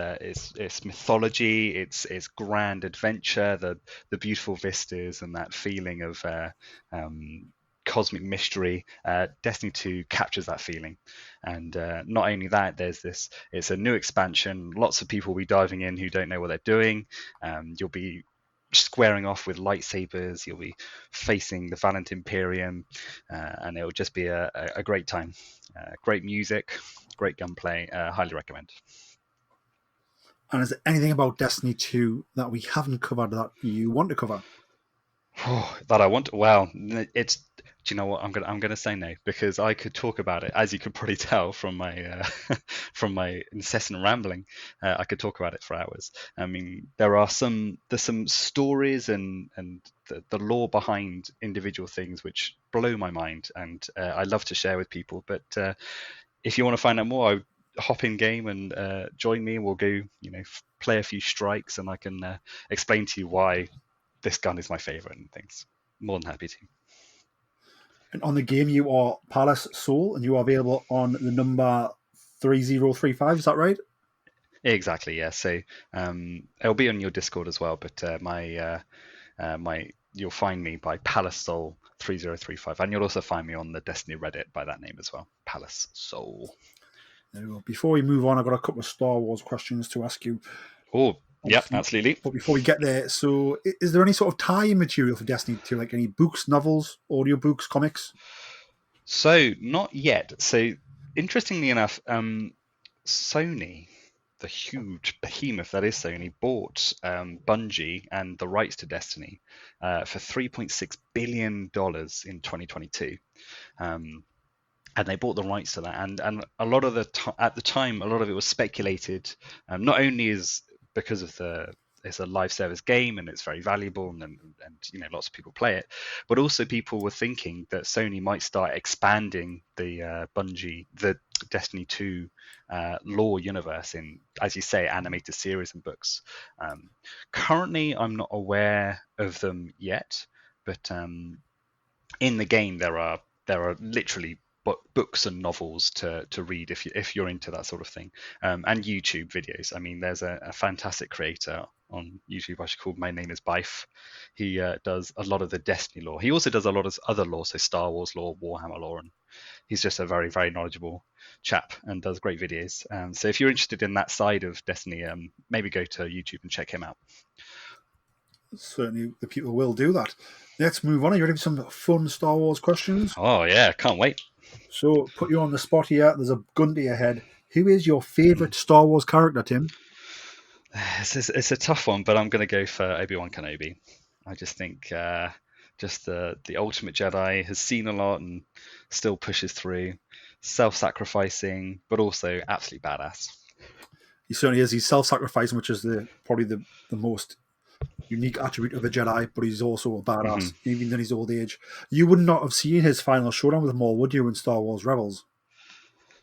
mythology, its grand adventure, the beautiful vistas, and that feeling of cosmic mystery, Destiny 2 captures that feeling. And not only that, it's a new expansion. Lots of people will be diving in who don't know what they're doing. You'll be squaring off with lightsabers. You'll be facing the Valiant Imperium, and it'll just be a great time. Great music, great gunplay. Highly recommend. And is there anything about Destiny 2 that we haven't covered that you want to cover? That I want. Well, it's. Do you know what? I'm gonna say no, because I could talk about it, as you could probably tell from my from my incessant rambling. I could talk about it for hours. I mean, there's some stories and the lore behind individual things which blow my mind, and I love to share with people. But if you want to find out more, I would hop in game and join me, and we'll go play a few strikes, and I can explain to you why this gun is my favorite and things. More than happy to. And on the game, you are Pallas Sol, and you are available on the number 3035. Is that right? Exactly. Yeah. So it'll be on your Discord as well. But you'll find me by Pallas Sol 3035, and you'll also find me on the Destiny Reddit by that name as well, Pallas Sol. Before we move on, I've got a couple of Star Wars questions to ask you. Oh, yeah, absolutely. But before we get there, so is there any sort of tie-in material for Destiny 2, like any books, novels, audiobooks, comics? So not yet. So interestingly enough, Sony the huge behemoth that is Sony bought Bungie and the rights to Destiny for $3.6 billion in 2022. And they bought the rights to that, and a lot of at the time, a lot of it was speculated. Not only is because of it's a live service game and it's very valuable, and lots of people play it, but also people were thinking that Sony might start expanding the the Destiny 2 lore universe in, as you say, animated series and books. Currently, I'm not aware of them yet, but in the game there are literally books and novels to read if you're into that sort of thing, and YouTube videos. I mean, there's a fantastic creator on YouTube actually called My Name is Bife. He does a lot of the Destiny lore. He also does a lot of other lore, so Star Wars lore, Warhammer lore, and he's just a very, very knowledgeable chap and does great videos. So if you're interested in that side of Destiny, maybe go to YouTube and check him out. Certainly the people will do that. Let's move on. Are you ready for some fun Star Wars questions? Oh yeah, can't wait. So, put you on the spot here. There's a gun to your head. Who is your favourite Star Wars character, Tim? It's a tough one, but I'm going to go for Obi-Wan Kenobi. I just think just the ultimate Jedi, has seen a lot and still pushes through, self-sacrificing, but also absolutely badass. He certainly is. He's self-sacrificing, which is probably the most unique attribute of a Jedi, but he's also a badass, even in his old age. You would not have seen his final showdown with Maul, would you, in Star Wars Rebels?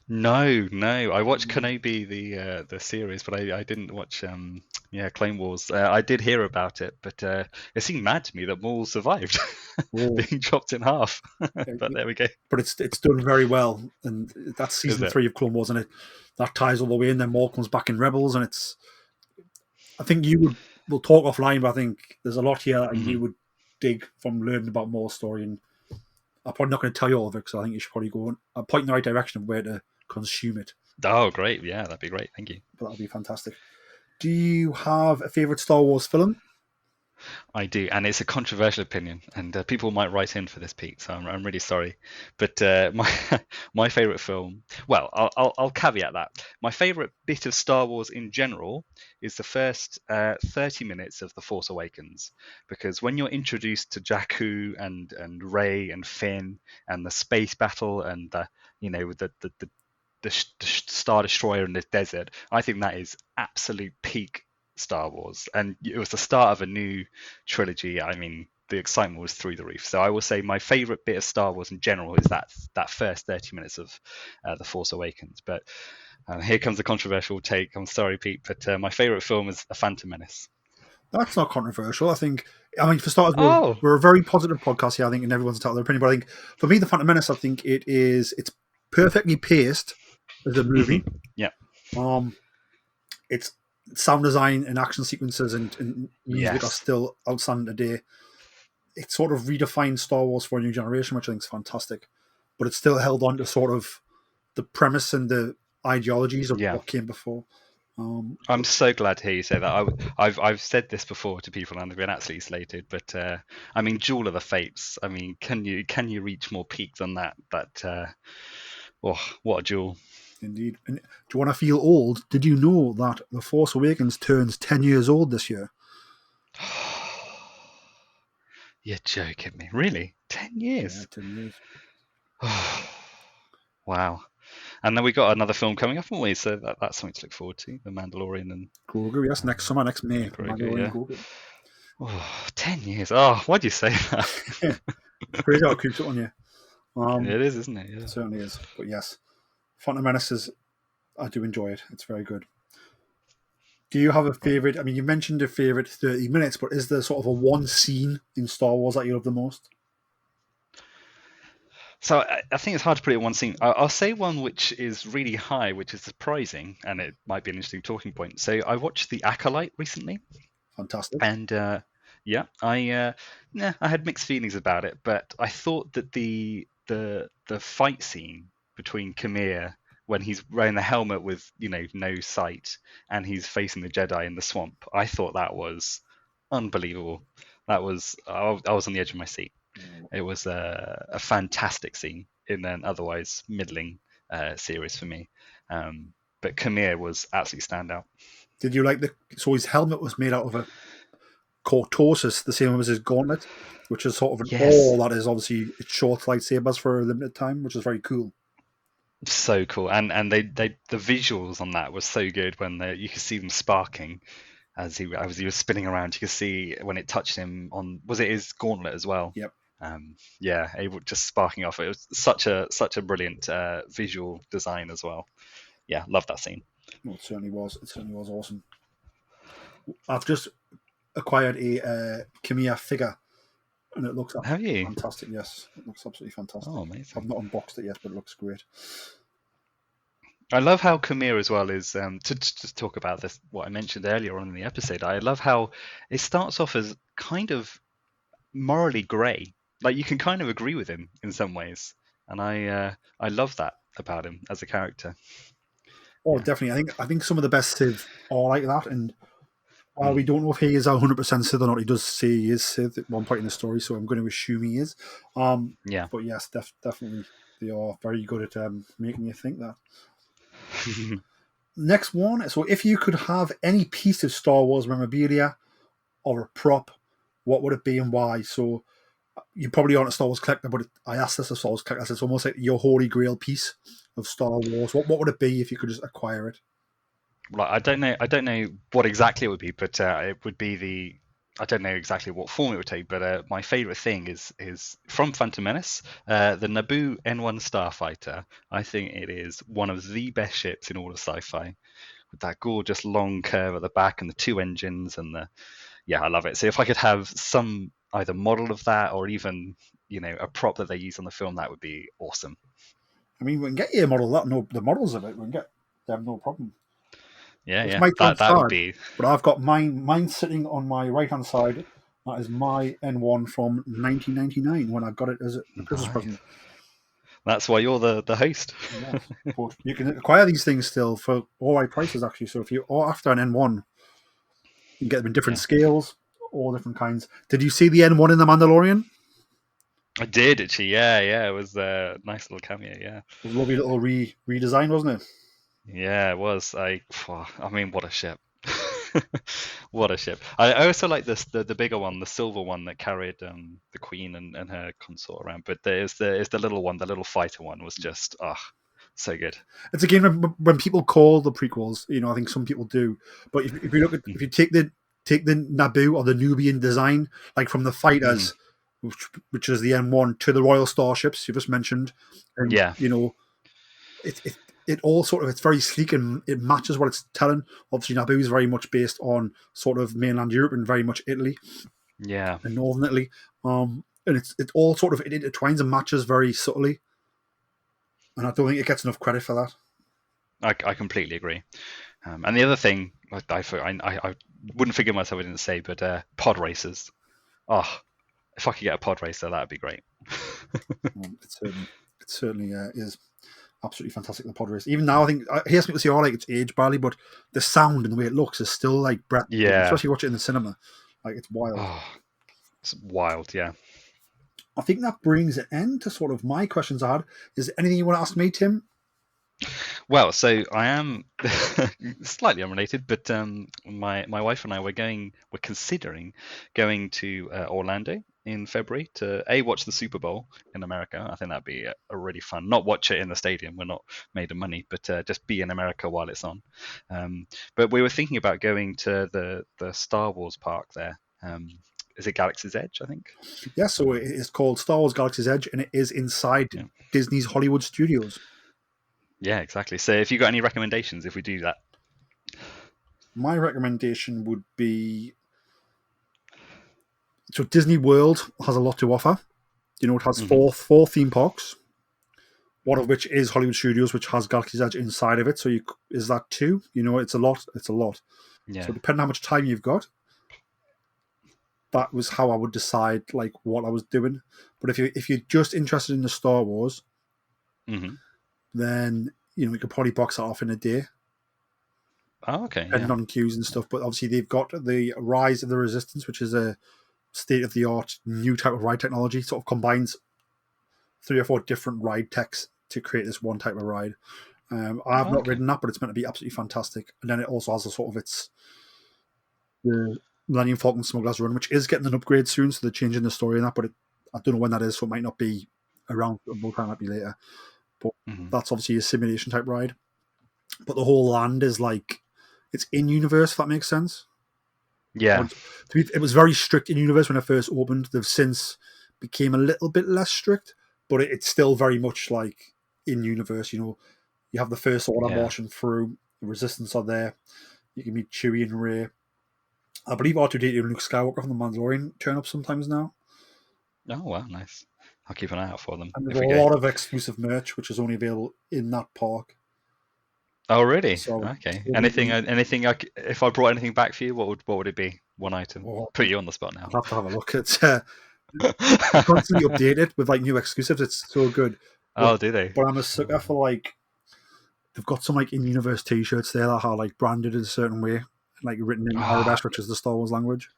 No. I watched Kenobi the series, but I didn't watch Clone Wars. I did hear about it, but it seemed mad to me that Maul survived being chopped in half. But there we go. But it's done very well, and that's season 3 of Clone Wars, and that ties all the way in. Then Maul comes back in Rebels, and I think we'll talk offline, but I think there's a lot here that you would dig from learning about Maul's story, and I'm probably not going to tell you all of it, because I think you should probably go and point in the right direction of where to consume it. Oh, great. Yeah, that'd be great. Thank you. But that'd be fantastic. Do you have a favourite Star Wars film? I do, and it's a controversial opinion, and people might write in for this, Pete. So I'm really sorry, but my favourite film. Well, I'll caveat that. My favourite bit of Star Wars in general is the first 30 minutes of The Force Awakens, because when you're introduced to Jakku and Rey and Finn and the space battle and the Star Destroyer in the desert, I think that is absolute peak Star Wars, and it was the start of a new trilogy. I mean, the excitement was through the roof. So I will say my favorite bit of Star Wars in general is that first 30 minutes of The Force Awakens. But here comes the controversial take. I'm sorry, Pete, but my favorite film is A Phantom Menace. That's not controversial. I mean, for starters, we're a very positive podcast here, I think, and everyone's entitled to their opinion. But I think for me, The Phantom Menace, I think it's perfectly paced as a movie. Yeah. It's sound design and action sequences and music are still outstanding today. It sort of redefined Star Wars for a new generation, which I think is fantastic. But it's still held on to sort of the premise and the ideologies of what came before. I'm so glad to hear you say that. I've said this before to people and they've been absolutely slated. But I mean, Duel of the Fates. I mean, can you reach more peak than that? What a duel! Indeed. And do you want to feel old? Did you know that The Force Awakens turns 10 years old this year? You're joking me. Really? 10 years? Yeah, 10 years. Wow. And then we got another film coming up, haven't we? So that's something to look forward to. The Mandalorian and Grogu, yes, next summer, next May. Grogu. 10 years. Oh, why'd you say that? It's crazy how it creeps up on you. It is, isn't it? Yeah. It certainly is. But yes, Phantom Menace I do enjoy it. It's very good. Do you have a favourite? I mean, you mentioned a favourite 30 minutes, but is there sort of a one scene in Star Wars that you love the most? So I think it's hard to put it in one scene. I'll say one which is really high, which is surprising, and it might be an interesting talking point. So I watched The Acolyte recently. Fantastic. And I had mixed feelings about it, but I thought that the fight scene between Khmer when he's wearing the helmet with no sight and he's facing the Jedi in the swamp, I thought that was unbelievable. I was on the edge of my seat. It was a fantastic scene in an otherwise middling series for me. but Khmer was absolutely standout. Did you like so his helmet was made out of a cortosis, the same as his gauntlet, which is sort of an Yes. all that is obviously it's short lightsabers for a limited time, which is very cool. So cool, and they the visuals on that was so good when you could see them sparking as he was spinning around. You could see when it touched him on, was it his gauntlet as well? Yep. Yeah, able just sparking off. It was such a brilliant visual design as well. Yeah, love that scene. Well, it certainly was. It certainly was awesome. I've just acquired a Khmer figure, and it looks Have you? fantastic. Yes, it looks absolutely fantastic. Oh, amazing. I've not unboxed it yet, but it looks great. I love how Khmer as well is to just talk about this, what I mentioned earlier on in the episode. I love how it starts off as kind of morally grey. Like you can kind of agree with him in some ways, and I love that about him as a character. Oh, definitely. I think some of the best Sith are like that, and while we don't know if he is 100% Sith or not, he does say he is Sith at one point in the story, so I'm going to assume he is. Yeah. But yes, definitely they are very good at making you think that. Next one. So if you could have any piece of Star Wars memorabilia or a prop, what would it be and why? So you probably aren't a Star Wars collector, but I asked this of Star Wars collectors. It's almost like your holy grail piece of Star Wars. What would it be if you could just acquire it? Like I don't know what exactly it would be, but it would be I don't know exactly what form it would take, but my favorite thing is from Phantom Menace, the Naboo N1 Starfighter. I think it is one of the best ships in all of sci-fi, with that gorgeous long curve at the back and the two engines and I love it. So if I could have some either model of that or even a prop that they use on the film, that would be awesome. I mean, we can get you a model of that. No, the models of it, we can get them, no problem. Yeah, Might sound that would sad, be. but I've got mine sitting on my right hand side. That is my N1 from 1999 when I got it as a Christmas present. That's why you're the host. Yes. But you can acquire these things still for all right prices, actually. So if you are after an N1, you can get them in different scales, all different kinds. Did you see the N1 in The Mandalorian? I did actually. Yeah. It was a nice little cameo. Yeah. It was a lovely little redesign, wasn't it? Yeah, it was. I mean, what a ship! What a ship! I also like the bigger one, the silver one that carried the Queen and her consort around. But there's the little one, the little fighter one was just so good. It's again when people call the prequels, I think some people do. But if you look at if you take the Naboo or the Nubian design, like from the fighters, which is the N1 to the Royal Starships you just mentioned, and it all sort of, it's very sleek and it matches what it's telling. Obviously, Naboo is very much based on sort of mainland Europe and very much Italy, and northern Italy. And it all sort of it intertwines and matches very subtly. And I don't think it gets enough credit for that. I completely agree. And the other thing I wouldn't forgive myself if I didn't say, but pod racers. Oh, if I could get a pod racer, that'd be great. It certainly is absolutely fantastic. The pod race. Even now, I think he asked me to say, like it's aged badly, but the sound and the way it looks is still like breathtaking. Yeah. Especially watch it in the cinema. Like it's wild. Oh, it's wild, yeah. I think that brings an end to sort of my questions I had. Is there anything you want to ask me, Tim? Well, so I am slightly unrelated, but my wife and I we're considering going to Orlando in February to watch the Super Bowl in America. I think that'd be a really fun. Not watch it in the stadium; we're not made of money, but just be in America while it's on. But we were thinking about going to the Star Wars park there. Is it Galaxy's Edge? I think. Yeah, so it's called Star Wars Galaxy's Edge, and it is inside Disney's Hollywood Studios. Yeah, exactly. So if you got any recommendations if we do that? My recommendation would be, so Disney World has a lot to offer. It has four theme parks, one of which is Hollywood Studios, which has Galaxy's Edge inside of it. So is that two? It's a lot. It's a lot. Yeah. So depending on how much time you've got, that was how I would decide like what I was doing. But if you're just interested in the Star Wars, then you could probably box that off in a day. Oh, okay. Depending on queues and stuff. But obviously they've got the Rise of the Resistance, which is a state-of-the-art new type of ride technology. Sort of combines 3 or 4 different ride techs to create this one type of ride. I have not Okay. ridden that, but it's meant to be absolutely fantastic. And then it also has a sort of the Millennium Falcon Smuggler's Run, which is getting an upgrade soon, so they're changing the story in that, but I don't know when that is, so it might not be around, by time might be later. But that's obviously a simulation type ride. But the whole land is like, it's in universe, if that makes sense. Yeah. It was very strict in universe when it first opened. They've since became a little bit less strict, but it's still very much like in universe. You have the first order marching through. The Resistance are there. You can meet Chewie and Rey. I believe R2-D2 and Luke Skywalker from the Mandalorian turn up sometimes now. Oh wow, nice. I'll keep an eye out for them. And there's a lot of exclusive merch which is only available in that park. Oh really? So, okay. Anything? If I brought anything back for you, what would it be? One item. Put you on the spot now. I'll have to have a look. It's constantly updated with like new exclusives. It's so good. Oh, do they? But I'm a sucker for like, they've got some like in-universe T-shirts there that are like branded in a certain way, like written in Arabic, which is the Star Wars language.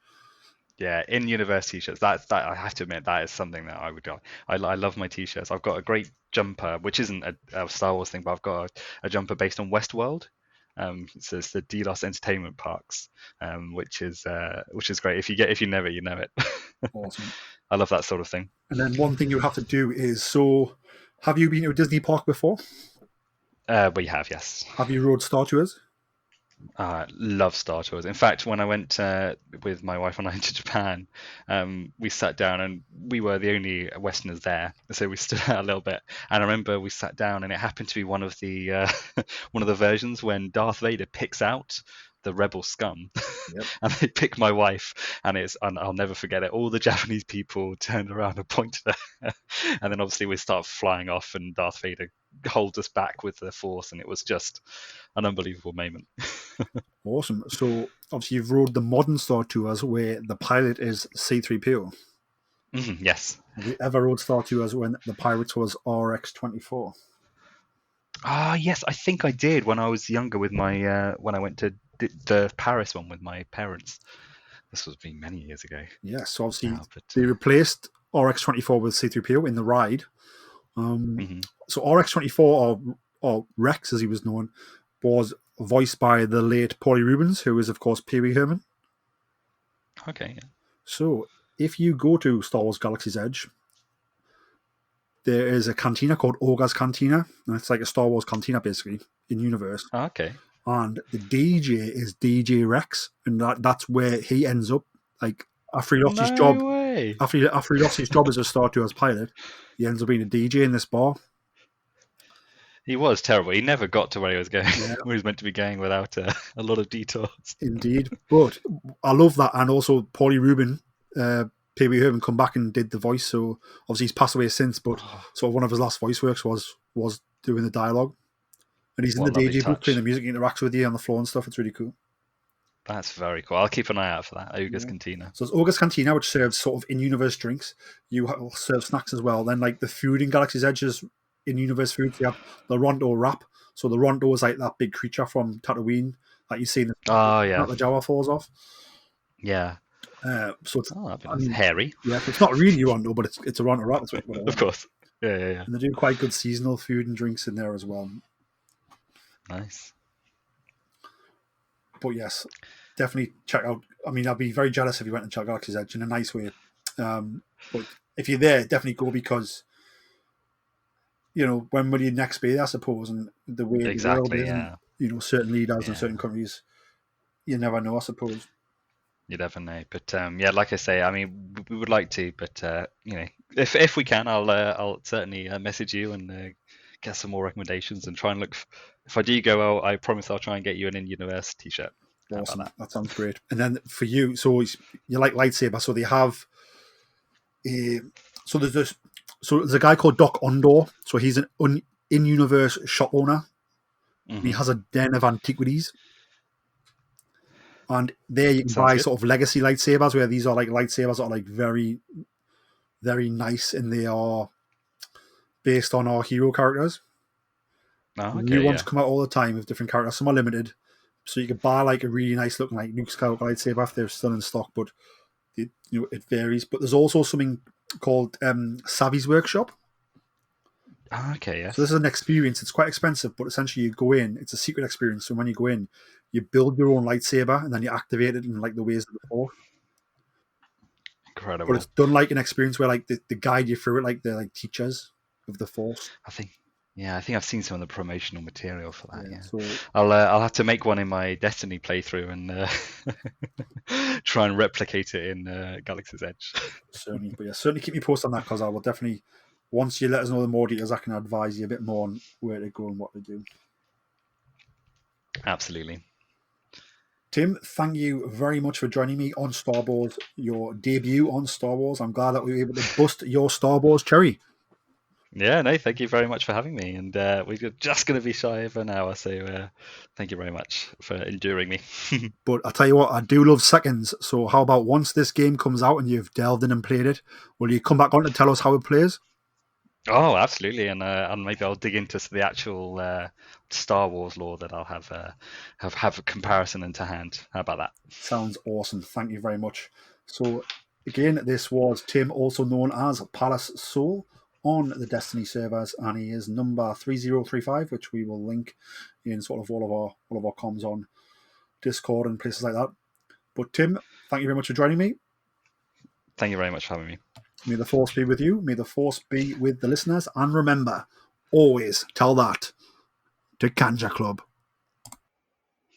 Yeah, in-universe T-shirts. That I have to admit, that is something that I would go. I love my T-shirts. I've got a great jumper, which isn't a Star Wars thing, but I've got a jumper based on Westworld. So it's the Delos Entertainment Parks, which is great. If you know it, you know it. Awesome. I love that sort of thing. And then one thing you have to do is, have you been to a Disney park before? We have, yes. Have you rode Star Tours? Love Star Tours. In fact, when I went with my wife and I to Japan, we sat down and we were the only Westerners there, so we stood out a little bit. And I remember we sat down, and it happened to be one of the one of the versions when Darth Vader picks out the rebel scum. Yep. And they pick my wife, and I'll never forget it. All the Japanese people turned around and pointed at her, and then obviously we start flying off, and Darth Vader holds us back with the Force, and it was just an unbelievable moment. Awesome. So obviously you've rode the modern Star Tours where the pilot is C-3PO. Yes. Have you ever rode Star Tours when the pilot was RX-24? Yes, I think I did when I was younger with my when I went to the Paris one with my parents. This was been many years ago. Yeah, so obviously they replaced RX-24 with C-3PO in the ride. So RX-24, or Rex as he was known, was voiced by the late Paulie Rubens, who is of course Pee Wee Herman. Okay. Yeah. So if you go to Star Wars Galaxy's Edge, there is a cantina called Oga's Cantina, and it's like a Star Wars cantina basically in universe. Oh, okay. And the DJ is DJ Rex, and that's where he ends up. Like after he lost his job, after he lost his job as a Star Tours pilot, he ends up being a DJ in this bar. He was terrible. He never got to where he was going, where he was meant to be going without a lot of detours. Indeed, but I love that, and also Paulie Rubin, Pee Wee Herman, come back and did the voice. So obviously he's passed away since, but sort of one of his last voice works was doing the dialogue. And he's in the DJ booth playing the music, he interacts with you on the floor and stuff. It's really cool. That's very cool. I'll keep an eye out for that. Oga's Cantina. So it's Oga's Cantina, which serves sort of in-universe drinks. You serve snacks as well. Then like the food in Galaxy's Edge is in-universe food. You have the Ronto wrap. So the Ronto is like that big creature from Tatooine that you see in the Jawa falls off. Yeah. So it's hairy. Yeah, it's not really Ronto, but it's a Ronto wrap. Of course. Yeah. And they do quite good seasonal food and drinks in there as well. Nice. But yes, definitely check out. I mean, I'd be very jealous if you went and checked Galaxy's Edge in a nice way. But if you're there, definitely go, because when will you next be there, I suppose, and the way the world is, and, certain leaders in certain countries, you never know, I suppose. You never know, but like I say, I mean, we would like to, but if we can, I'll certainly message you and get some more recommendations and try and look. If I do go, I promise I'll try and get you an in-universe T-shirt. Awesome, that sounds great. And then for you, so you like lightsaber, so they have there's a guy called Doc Ondor, so he's an in-universe shop owner. He has a den of antiquities. And there you can buy sort of legacy lightsabers, where these are like lightsabers that are like very, very nice, and they are based on our hero characters. New ones come out all the time with different characters. Some are limited, so you can buy like a really nice looking like Luke Skywalker lightsaber if they're still in stock, but it varies. But there's also something called Savvy's Workshop, Ah, okay, So this yes. is an experience. It's quite expensive, but essentially you go in. It's a secret experience. So when you go in, you build your own lightsaber and then you activate it in like the ways of the Force. But it's Incredible. done like an experience where like they guide you through it, like they're like teachers of the Force. I think, yeah, I think I've seen some of the promotional material for that. Yeah. Yeah, So I'll have to make one in my Destiny playthrough and try and replicate it in Galaxy's Edge. certainly, but yeah, certainly keep me posted on that because I will definitely. Once you let us know the more details, I can advise you a bit more on where to go and what to do. Absolutely. Tim, thank you very much for joining me on Star Wars, your debut on Star Wars. I'm glad that we were able to bust your Star Wars cherry. Yeah, no, thank you very much for having me. And we're just going to be shy of an hour, so thank you very much for enduring me. But I tell you what, I do love seconds. So how about once this game comes out and you've delved in and played it, will you come back on to tell us how it plays? Oh, absolutely, and maybe I'll dig into the actual Star Wars lore that I'll have a comparison into hand. How about that? Sounds awesome. Thank you very much. So again, this was Tim, also known as Pallas Sol, on the Destiny servers, and he is number 3035, which we will link in sort of all of our comms on Discord and places like that. But Tim, thank you very much for joining me. Thank you very much for having me. May the force be with you. May the force be with the listeners. And remember, always tell that to Kanja Club.